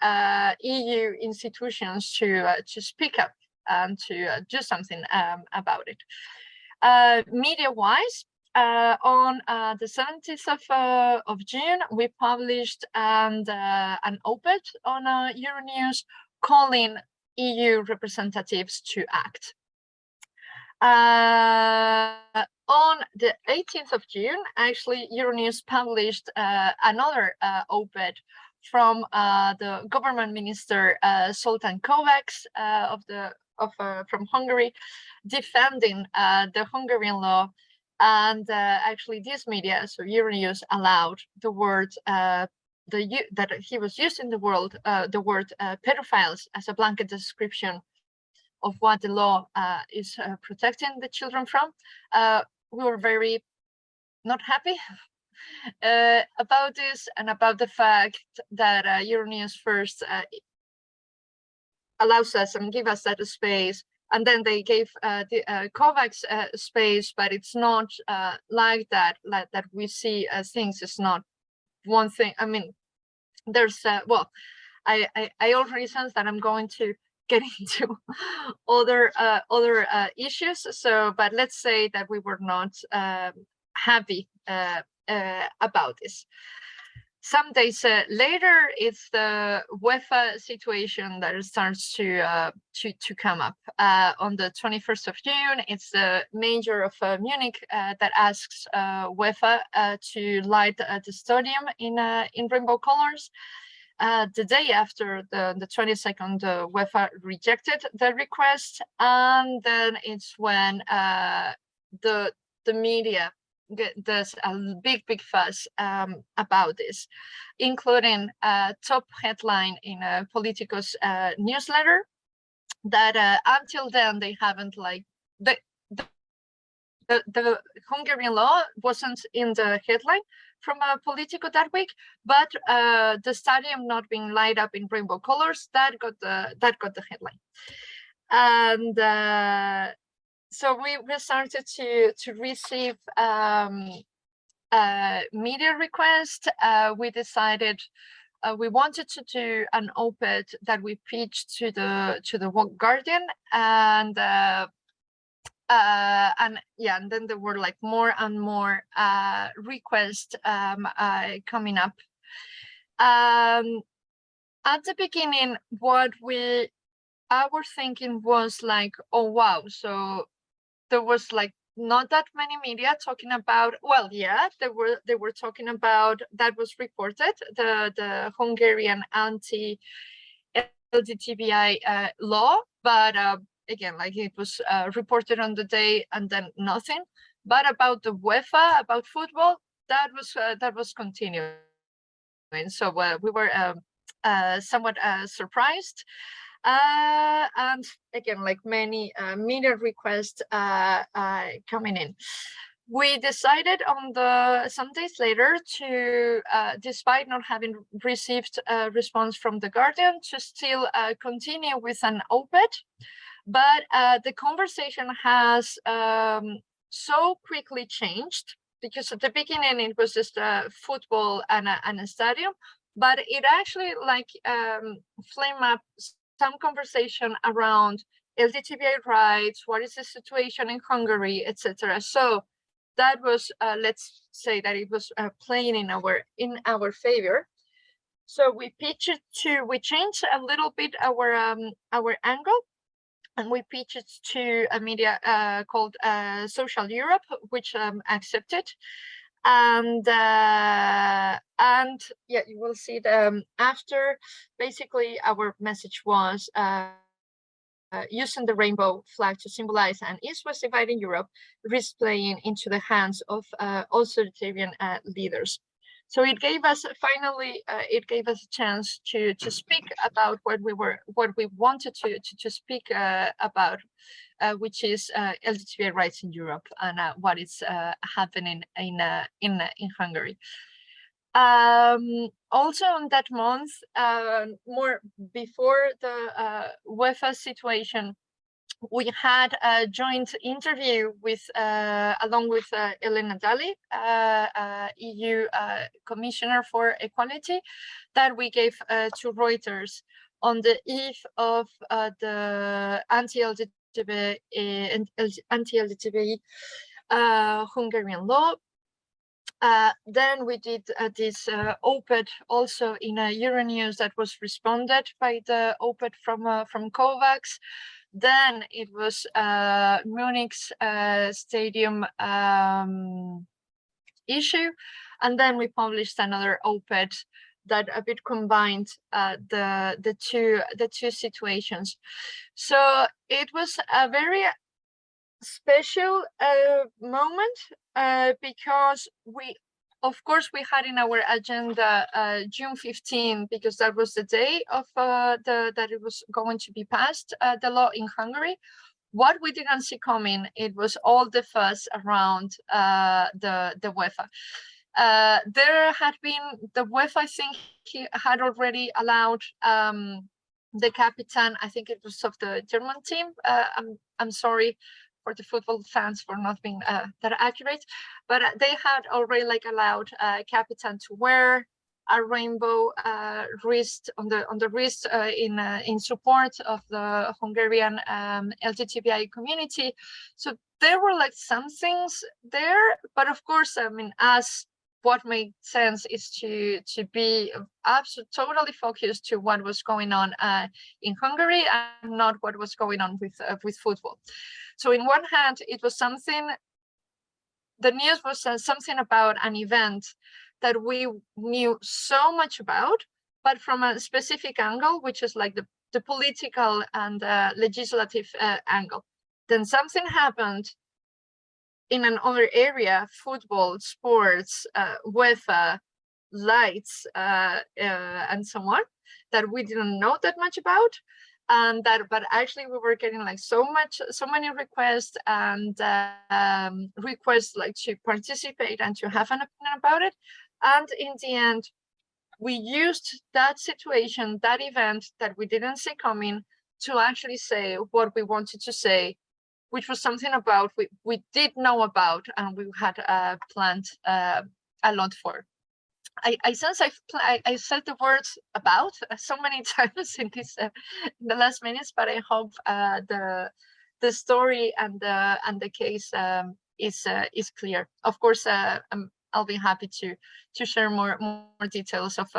EU institutions to speak up and to do something about it. Media-wise, on the 17th of June, we published an op-ed on Euronews calling EU representatives to act. On the 18th of June, actually, Euronews published another op-ed from the government minister Zoltán Kovács from Hungary, defending the Hungarian law. And actually, this media, so Euronews, allowed the word that he was using the word pedophiles as a blanket description of what the law is protecting the children from. We were very not happy about this, and about the fact that Euronews first allows us and give us that space, and then they gave the Kovács space, but it's not like that. Like that we see things is not one thing. I mean, there's I already sense that I'm going to get into other issues. So, but let's say that we were not happy about this. Some days later, it's the UEFA situation that starts to come up. On the 21st of June, it's the mayor of Munich that asks UEFA to light the stadium in rainbow colors. The day after, the 22nd, UEFA rejected the request, and then it's when the media does a big fuss about this, including a top headline in a Politico's newsletter that until then they haven't the Hungarian law wasn't in the headline from Politico that week, but the stadium not being light up in rainbow colors that got the headline. And so we started to receive media requests. We decided we wanted to do an op-ed that we pitched to the Guardian, and then there were like more and more requests coming up. At the beginning, our thinking was like, oh wow, so there was like not that many media talking about, well, yeah, they were talking about, that was reported, the Hungarian anti-LGBTI law, but again, like it was reported on the day and then nothing. But about the UEFA, about football, that was continuing. So we were somewhat surprised. And again, like many media requests coming in, we decided some days later to, despite not having received a response from the Guardian, to still continue with an op-ed. But the conversation has so quickly changed, because at the beginning it was just football and a stadium, but it actually like flamed up some conversation around LGBTI rights, what is the situation in Hungary, etc. So that was, let's say that it was playing in our favor. So we changed a little bit our angle, and we pitched it to a media called Social Europe, which accepted. And yeah, you will see after. Basically, our message was using the rainbow flag to symbolize an East-West divide in Europe, risk playing into the hands of authoritarian leaders. So it gave us finally, it gave us a chance to speak about what we wanted to speak about, which is LGBTI rights in Europe and what is happening in Hungary. Also on that month, more before the UEFA situation, we had a joint interview with, along with Elena Dali, EU Commissioner for Equality, that we gave to Reuters on the eve of the anti-LGBTI Hungarian law. Then we did this op-ed also in Euronews that was responded by the op-ed from Kovacs. Then it was Munich's stadium issue, and then we published another op-ed that a bit combined the two situations. So it was a very special moment because of course we had in our agenda June 15, because that was the day of that it was going to be passed, the law in Hungary. What we didn't see coming, it was all the fuss around the UEFA. There had been, the UEFA, I think, he had already allowed the captain, I think it was of the German team. I'm sorry for the football fans for not being that accurate, but they had already like allowed captain to wear a rainbow wrist on the wrist in support of the Hungarian LGBTI community. So there were like some things there, but of course, I mean, as what made sense is to be absolutely totally focused to what was going on in Hungary and not what was going on with football. So in one hand, it was something, the news was something about an event that we knew so much about, but from a specific angle, which is like the political and legislative angle. Then something happened in another area, football, sports, UEFA, lights, and so on, that we didn't know that much about. And that, but actually we were getting like so many requests and requests like to participate and to have an opinion about it. And in the end, we used that situation, that event that we didn't see coming, to actually say what we wanted to say, which was something about we did know about and we had planned a lot for. I sense I said the words about so many times in this in the last minutes, but I hope the story and the case is clear. Of course, I'll be happy to share more details of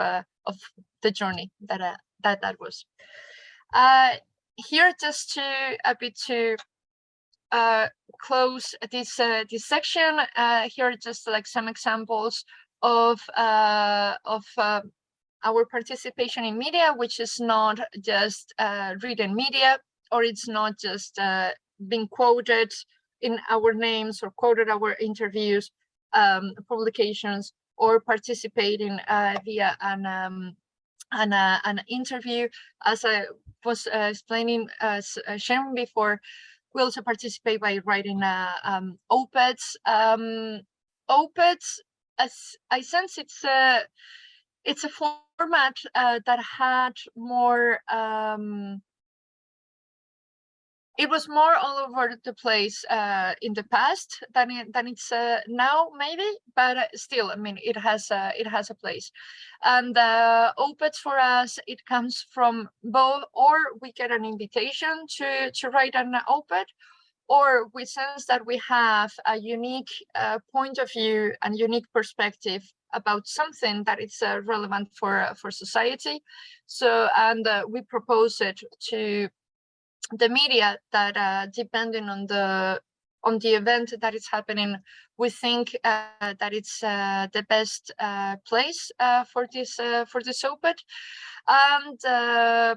the journey that was. Here, just to close this section. Here are just like some examples of our participation in media, which is not just written media, or it's not just being quoted in our names or quoted our interviews, publications, or participating via an interview. As I was explaining, sharing before, we also participate by writing op-eds. Op-eds, as I sense, it's a format that had more. It was more all over the place in the past than it's now, maybe, but still, I mean, it has a place. And op-eds for us, it comes from both, or we get an invitation to write an op-ed, or we sense that we have a unique point of view and unique perspective about something that is relevant for society. So, and we propose it to the media that, depending on the event that is happening, we think that it's the best place for this op-ed. And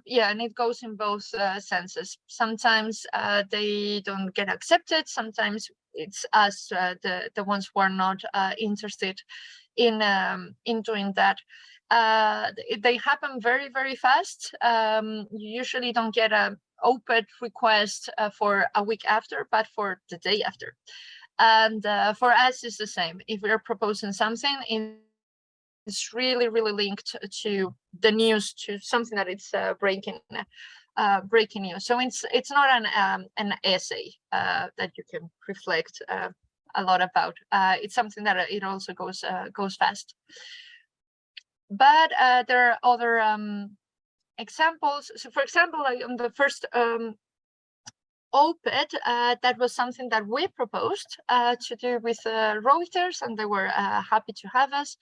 yeah, and it goes in both senses. Sometimes they don't get accepted. Sometimes it's us, the ones who are not interested in doing that. They happen very, very fast. You usually don't get a op-ed request for a week after, but for the day after. And for us, it's the same. If we're proposing something, it's really, really linked to the news, to something that it's breaking news. So it's not an essay that you can reflect a lot about. It's something that it also goes fast. But there are other examples. So, for example, like on the first op-ed, that was something that we proposed to do with Reuters, and they were happy to have us.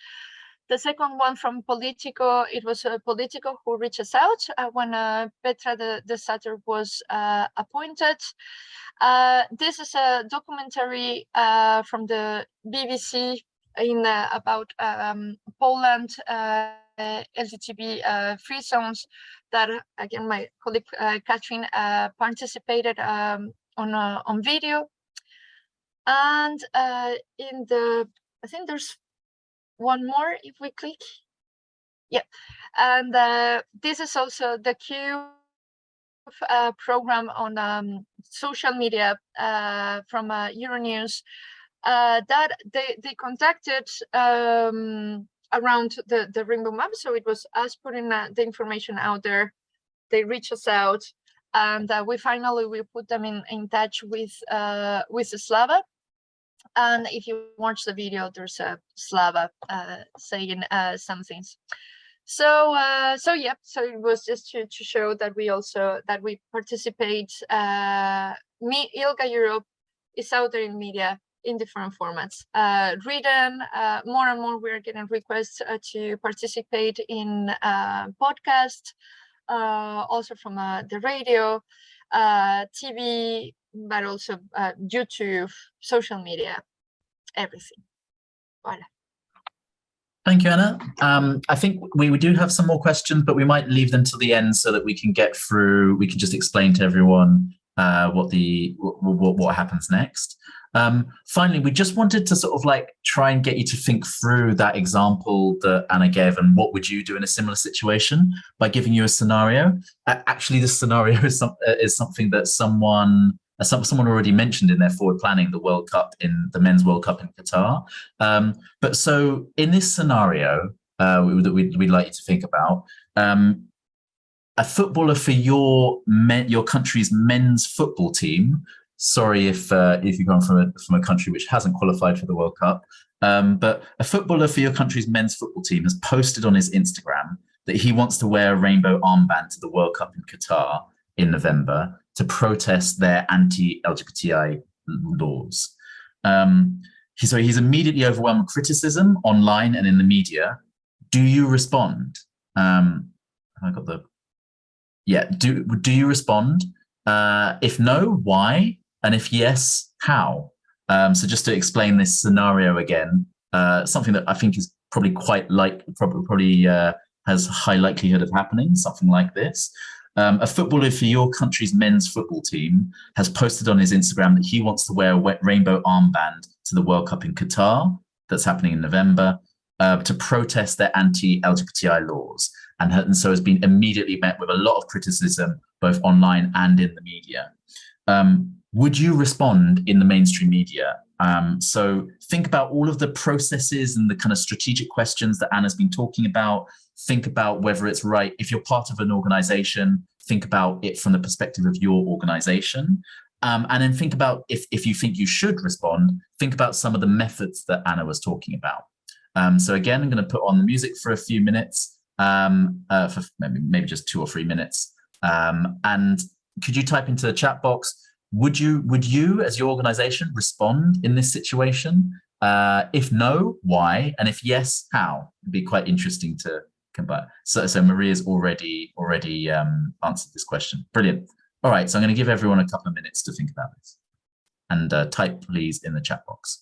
The second one from Politico, it was Politico who reached us out when Petra de Sutter was appointed. This is a documentary from the BBC in about Poland, LGBTI free zones, that again my colleague Katrin participated on video. And in the, I think there's one more if we click. Yeah, and this is also the Cube program on social media from Euronews that they conducted around the rainbow map. So it was us putting the information out there. They reached us out, and we put them in touch with Slava. And if you watch the video, there's a Slava saying some things. So yeah, so it was just to show that we participate. ILGA Europe is out there in media. in different formats. Written, more and more we're getting requests to participate in podcasts, also from the radio, TV, but also YouTube, social media, everything. Voilà.
Thank you, Anna. I think we do have some more questions, but we might leave them till the end so that we can get through. We can just explain to everyone what happens next. Finally, we just wanted to sort of like try and get you to think through that example that Anna gave and what would you do in a similar situation by giving you a scenario. Actually, this scenario is something that someone already mentioned in their forward planning, the Men's World Cup in Qatar. But so in this scenario that we'd like you to think about, a footballer for your country's men's football team. Sorry if you're going from a country which hasn't qualified for the World Cup, but a footballer for your country's men's football team has posted on his Instagram that he wants to wear a rainbow armband to the World Cup in Qatar in November to protest their anti-LGBTI laws. So he's immediately overwhelmed with criticism online and in the media. Do you respond? Do you respond? If no, why? And if yes, how? So just to explain this scenario again, something that I think is probably has high likelihood of happening, something like this. A footballer for your country's men's football team has posted on his Instagram that he wants to wear a rainbow armband to the World Cup in Qatar that's happening in November to protest their anti-LGBTI laws, and so has been immediately met with a lot of criticism, both online and in the media. Would you respond in the mainstream media? So think about all of the processes and the kind of strategic questions that Anna's been talking about. Think about whether it's right. If you're part of an organization, think about it from the perspective of your organization. And then think about if you think you should respond, think about some of the methods that Anna was talking about. So again, I'm going to put on the music for a few minutes, for maybe just 2 or 3 minutes. And could you type into the chat box, would you as your organization respond in this situation? If no, why? And if yes, how? It'd be quite interesting to compare. So Maria's already answered this question. Brilliant. All right, so I'm going to give everyone a couple of minutes to think about this. And type, please, in the chat box.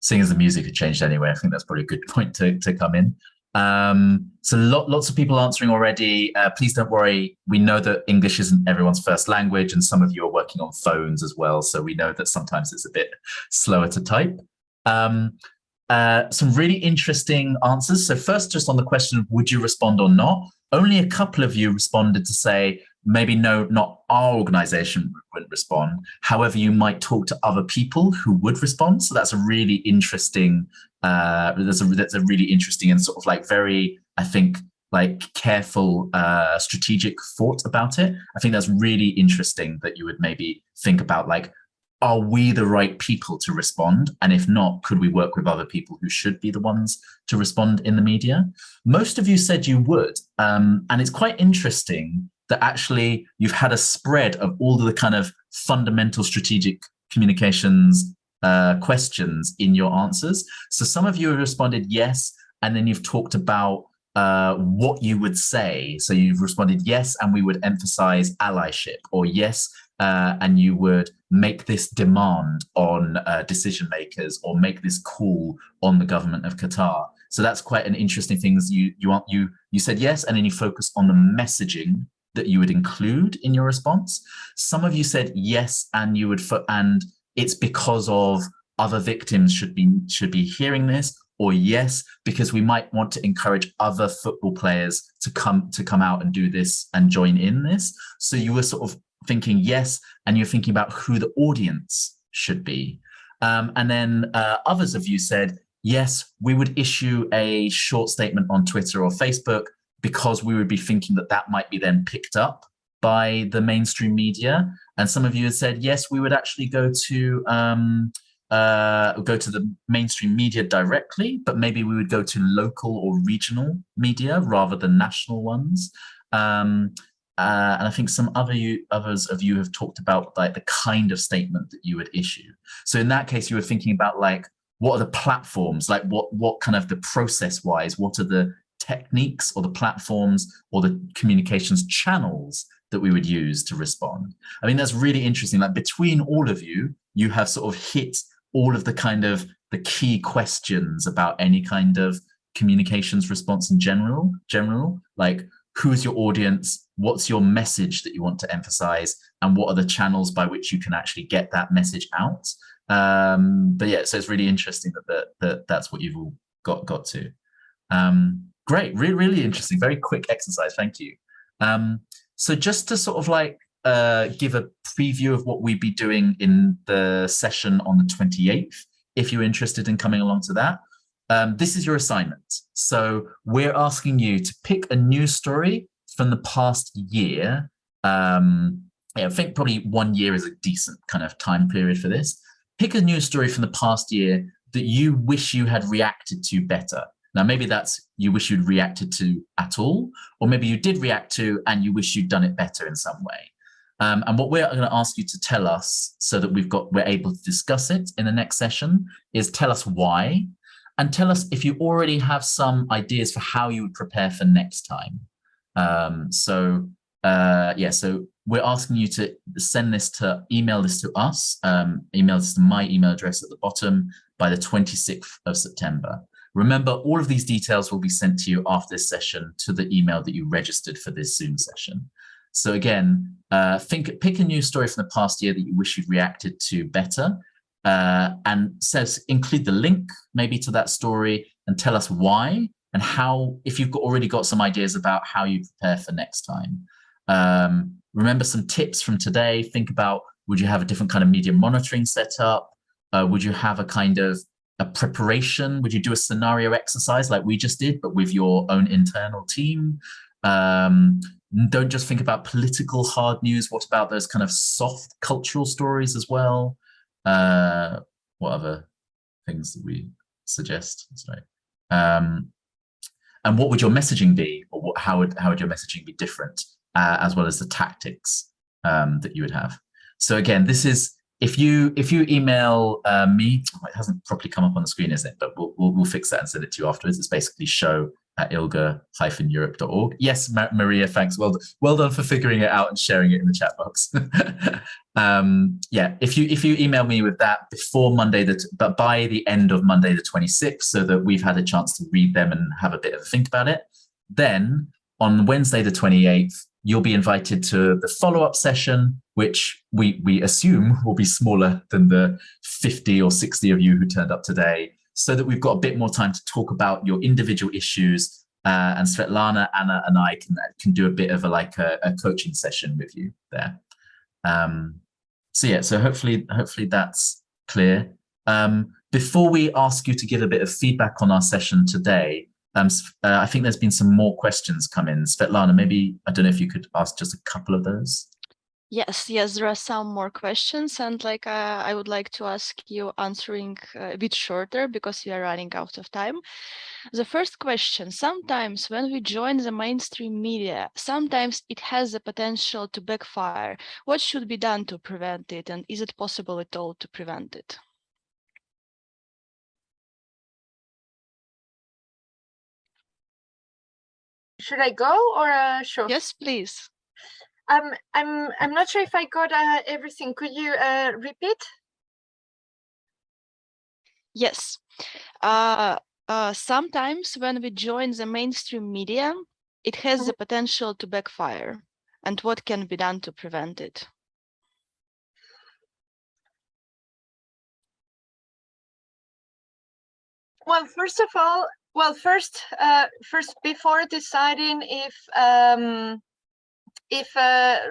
seeing as the music had changed anyway, I think that's probably a good point to come in. So lots of people answering already. Please don't worry. We know that English isn't everyone's first language, and some of you are working on phones as well. So we know that sometimes it's a bit slower to type. Some really interesting answers. So first, just on the question of would you respond or not, only a couple of you responded to say, maybe no, not our organization wouldn't respond. However, you might talk to other people who would respond. So that's a really interesting, that's a really interesting and sort of like very, I think, like careful, strategic thought about it. I think that's really interesting that you would maybe think about like, are we the right people to respond? And if not, could we work with other people who should be the ones to respond in the media? Most of you said you would. And it's quite interesting that actually you've had a spread of all of the kind of fundamental strategic communications questions in your answers. So some of you have responded yes, and then you've talked about what you would say. So you've responded yes, and we would emphasize allyship, or yes, and you would make this demand on decision makers, or make this call on the government of Qatar. So that's quite an interesting thing. You said yes, and then you focus on the messaging that you would include in your response. Some of you said yes, and you would, and it's because of other victims should be hearing this, or yes, because we might want to encourage other football players to come out and do this and join in this. So you were sort of thinking yes, and you're thinking about who the audience should be. And then others of you said, yes, we would issue a short statement on Twitter or Facebook because we would be thinking that that might be then picked up by the mainstream media. And some of you had said, yes, we would actually go to the mainstream media directly, but maybe we would go to local or regional media rather than national ones. And I think some others of you have talked about like the kind of statement that you would issue. So in that case, you were thinking about like, what are the platforms, like what kind of the process wise, what are the techniques or the platforms or the communications channels that we would use to respond. I mean, that's really interesting. Like between all of you, you have sort of hit all of the kind of the key questions about any kind of communications response in general, like who's your audience, what's your message that you want to emphasize, and what are the channels by which you can actually get that message out. But yeah, so it's really interesting that that's what you've all got to. Great, really interesting, very quick exercise, thank you. So just to sort of like give a preview of what we'd be doing in the session on the 28th, if you're interested in coming along to that, this is your assignment. So we're asking you to pick a news story from the past year. I think probably 1 year is a decent kind of time period for this. Pick a news story from the past year that you wish you had reacted to better. Now, maybe that's you wish you'd reacted to at all, or maybe you did react to and you wish you'd done it better in some way. And what we're going to ask you to tell us so that we're able to discuss it in the next session is tell us why, and tell us if you already have some ideas for how you would prepare for next time. So we're asking you to email this to us, email this to my email address at the bottom by the 26th of September. Remember, all of these details will be sent to you after this session to the email that you registered for this Zoom session. So again, pick a news story from the past year that you wish you'd reacted to better, and include the link maybe to that story and tell us why and how, if you've already got some ideas about how you prepare for next time. Remember some tips from today. Think about, would you have a different kind of media monitoring setup? Would you have a kind of a preparation? Would you do a scenario exercise like we just did, but with your own internal team? Don't just think about political hard news. What about those kind of soft cultural stories as well? What other things that we suggest? Sorry. And what would your messaging be, or how would your messaging be different, as well as the tactics that you would have? So again, this is if you email me, it hasn't properly come up on the screen, is it? But we'll fix that and send it to you afterwards. It's basically at ilga-europe.org. Yes, Maria, thanks. Well done for figuring it out and sharing it in the chat box. Yeah, if you email me with that before Monday, but by the end of Monday the 26th, so that we've had a chance to read them and have a bit of a think about it, then on Wednesday the 28th, you'll be invited to the follow-up session, which we assume will be smaller than the 50 or 60 of you who turned up today, so that we've got a bit more time to talk about your individual issues, and Svetlana, Anna, and I can do a bit of a coaching session with you there. So yeah, so hopefully that's clear. Before we ask you to give a bit of feedback on our session today, I think there's been some more questions come in. Svetlana, maybe, I don't know if you could ask just a couple of those.
Yes, there are some more questions, and I would like to ask you answering a bit shorter because we are running out of time. The first question: sometimes when we join the mainstream media, sometimes it has the potential to backfire. What should be done to prevent it, and is it possible at all to prevent it?
Should I go or sure?
Yes, please.
I'm not sure if I got everything. Could you repeat?
Yes. Sometimes when we join the mainstream media, it has the potential to backfire. And what can be done to prevent it?
Well, first of all, first before deciding if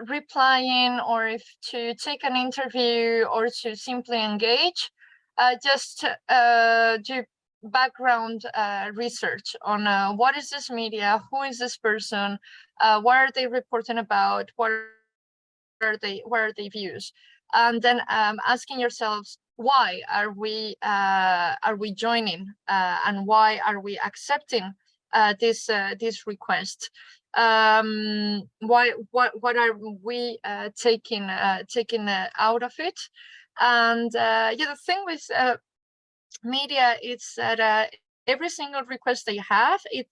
replying or if to take an interview or to simply engage, just do background research on what is this media, who is this person, what are they reporting about, what are they views, and then asking yourselves, why are we joining, and why are we accepting this request? What are we taking out of it? And yeah, the thing with media is that every single request they have, it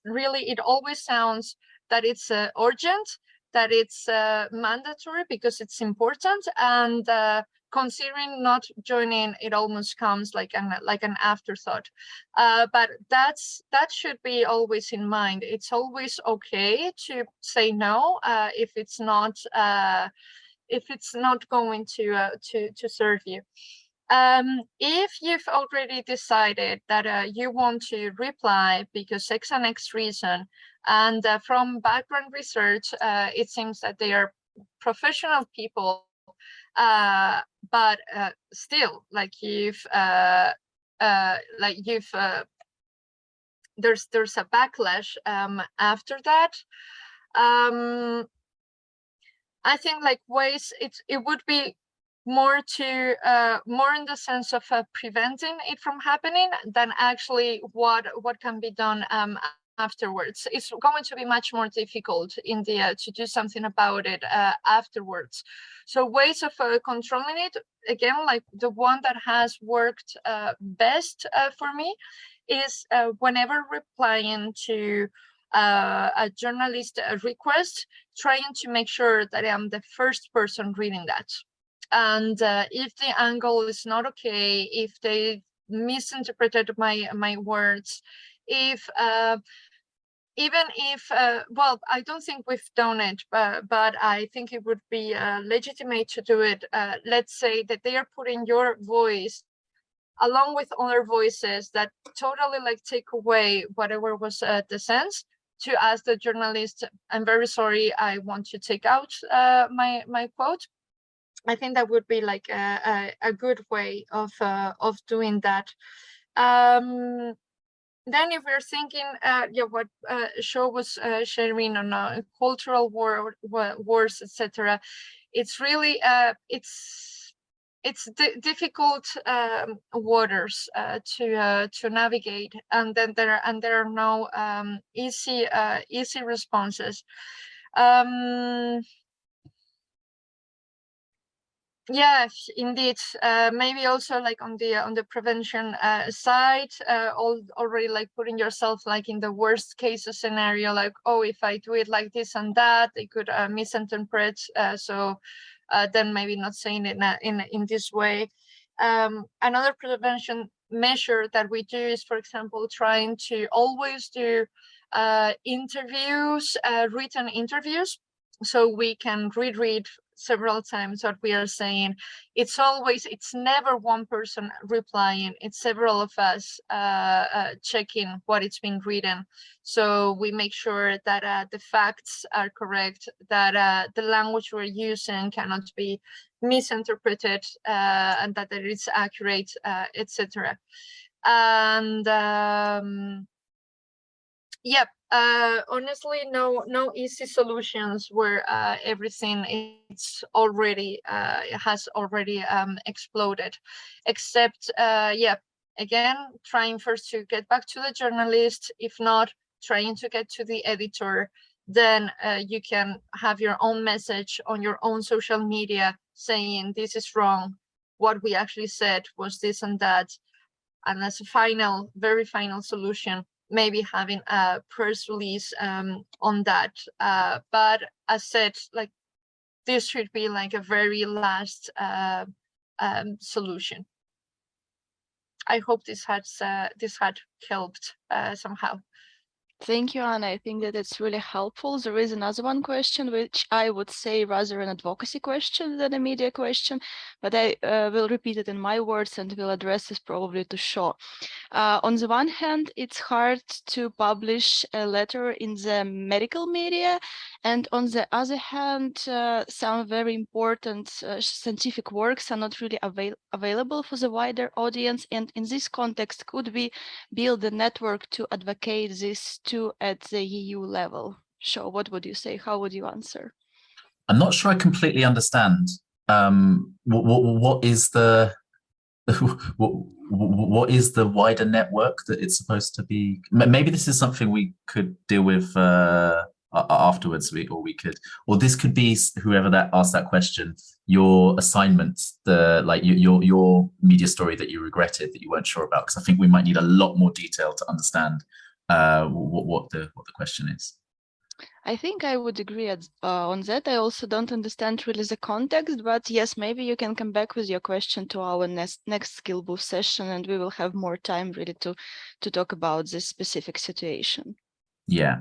always sounds that it's urgent, that it's mandatory because it's important, and considering not joining, it almost comes like an afterthought. But that should be always in mind. It's always okay to say no if it's not going to serve you. If you've already decided that you want to reply because X and X reason, and from background research, it seems that they are professional people, but still, there's a backlash after that. I think ways it would be more in the sense of preventing it from happening than actually what can be done afterwards. It's going to be much more difficult in the to do something about it afterwards. So ways of controlling it, again, the one that has worked best for me is whenever replying to a journalist request, trying to make sure that I'm the first person reading that. And if the angle is not okay, if they misinterpreted my words, if even if well, I don't think we've done it, but I think it would be legitimate to do it. Let's say that they are putting your voice along with other voices that totally take away whatever was the sense, to ask the journalist, I'm very sorry, I want to take out my quote. I think that would be a good way of doing that. Then if we're thinking, yeah, what Sho was sharing on cultural wars, etc., it's really it's difficult waters to navigate, and then there are no easy responses. Yeah, indeed. Maybe also like on the prevention side, already like putting yourself like in the worst case scenario, like, oh, if I do it like this and that, they could misinterpret. So then maybe not saying it in this way. Another prevention measure that we do is, for example, trying to always do interviews, written interviews, so we can reread several times what we are saying. It's never one person replying, it's several of us checking what it's been written, so we make sure that the facts are correct, that the language we're using cannot be misinterpreted, and that it is accurate, etc. And yep, honestly, no easy solutions where everything it's already has already exploded, except yeah, again, trying first to get back to the journalist, if not trying to get to the editor, then you can have your own message on your own social media saying this is wrong, what we actually said was this and that, and as a final, very final solution, maybe having a press release on that. But as said, like, this should be like a very last solution. I hope this had helped somehow.
Thank you, Anna. I think that it's really helpful. There is another one question, which I would say rather an advocacy question than a media question, but I will repeat it in my words and will address this probably to Shaw. On the one hand, it's hard to publish a letter in the medical media, and on the other hand, some very important scientific works are not really available for the wider audience. And in this context, could we build a network to advocate this too at the EU level? Shaw, what would you say? How would you answer?
I'm not sure I completely understand. What is the what is the wider network that it's supposed to be? Maybe this is something we could deal with afterwards, or this could be whoever that asked that question, your assignment, your media story that you regretted, that you weren't sure about, because I think we might need a lot more detail to understand what the question is.
I think I would agree on that. I also don't understand really the context, but yes, maybe you can come back with your question to our next skill boost session, and we will have more time really to talk about this specific situation. Yeah,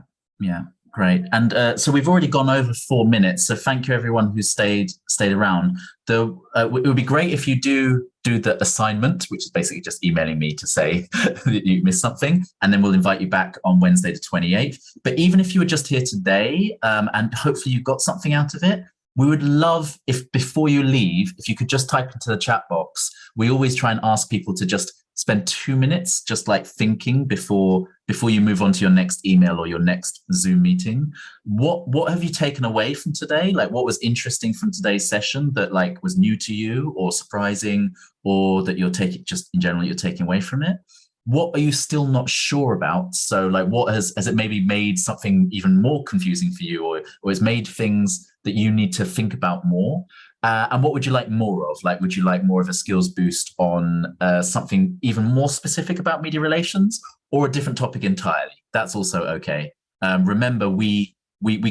great. And so we've already gone over 4 minutes, so thank you everyone who stayed around. It would be great if you do the assignment, which is basically just emailing me to say that you missed something, and then we'll invite you back on Wednesday the 28th. But even if you were just here today, and hopefully you got something out of it, we would love if before you leave, if you could just type into the chat box. We always try and ask people to just spend 2 minutes just like thinking before you move on to your next email or your next Zoom meeting. What have you taken away from today? Like, what was interesting from today's session that like was new to you or surprising, or that you're taking, just in general, you're taking away from it? What are you still not sure about? So like, what has it maybe made something even more confusing for you, or has made things that you need to think about more? And what would you like more of? Like, would you like more of a skills boost on something even more specific about media relations, or a different topic entirely? That's also okay. Remember, we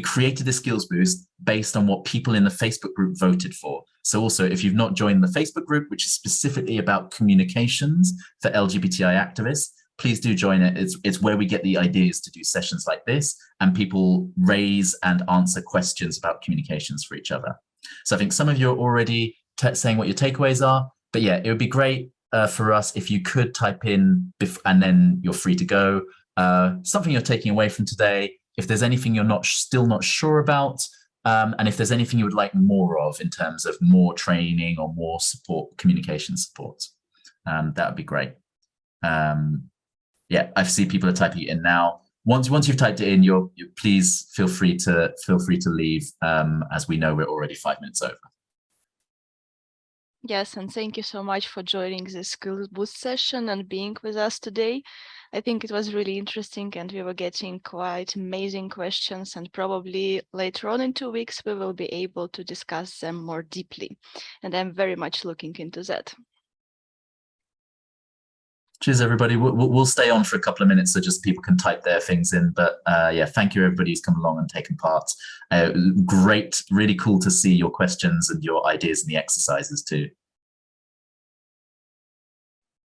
created the skills boost based on what people in the Facebook group voted for. So also, if you've not joined the Facebook group, which is specifically about communications for LGBTI activists, please do join it. It's where we get the ideas to do sessions like this, and people raise and answer questions about communications for each other. So I think some of you are already saying what your takeaways are, but yeah, it would be great for us if you could type in, and then you're free to go, something you're taking away from today, if there's anything you're still not sure about, and if there's anything you would like more of in terms of more training or more support, communication support. That would be great. Yeah, I see people are typing it in now. Once you've typed it in, you please feel free to leave, as we know we're already 5 minutes over. Yes, and thank you so much for joining this Skills Boost session and being with us today. I think it was really interesting, and we were getting quite amazing questions, and probably later on in 2 weeks, we will be able to discuss them more deeply. And I'm very much looking into that.
Cheers, everybody. We'll stay on for a couple of minutes so just people can type their things in. But yeah, thank you, everybody who's come along and taken part. Great, really cool to see your questions and your ideas in the exercises too.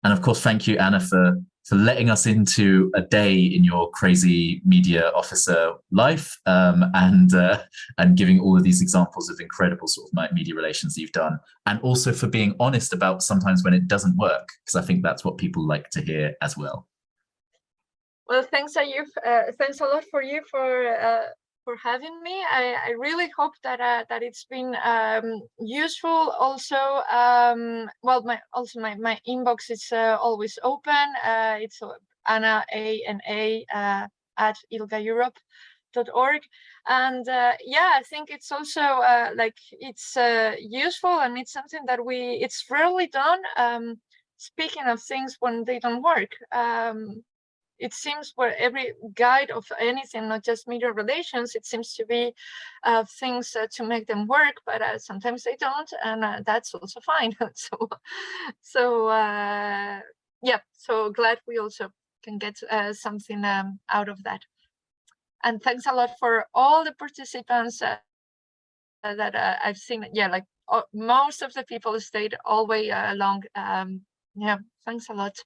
And of course, thank you, Anna, for letting us into a day in your crazy media officer life, and giving all of these examples of incredible sort of media relations that you've done, and also for being honest about sometimes when it doesn't work, because I think that's what people like to hear as well.
Well, thanks a lot for you for having me. I really hope that that it's been useful. Also, well, my inbox is always open. It's Anna ANA at ILGA Europe.org, and yeah, I think it's also like it's useful, and it's something that it's rarely done. Speaking of things when they don't work. It seems where every guide of anything, not just media relations, it seems to be things to make them work, but sometimes they don't, and that's also fine. So yeah, so glad we also can get something out of that. And thanks a lot for all the participants that I've seen. Yeah, like most of the people stayed all the way along. Yeah, thanks a lot.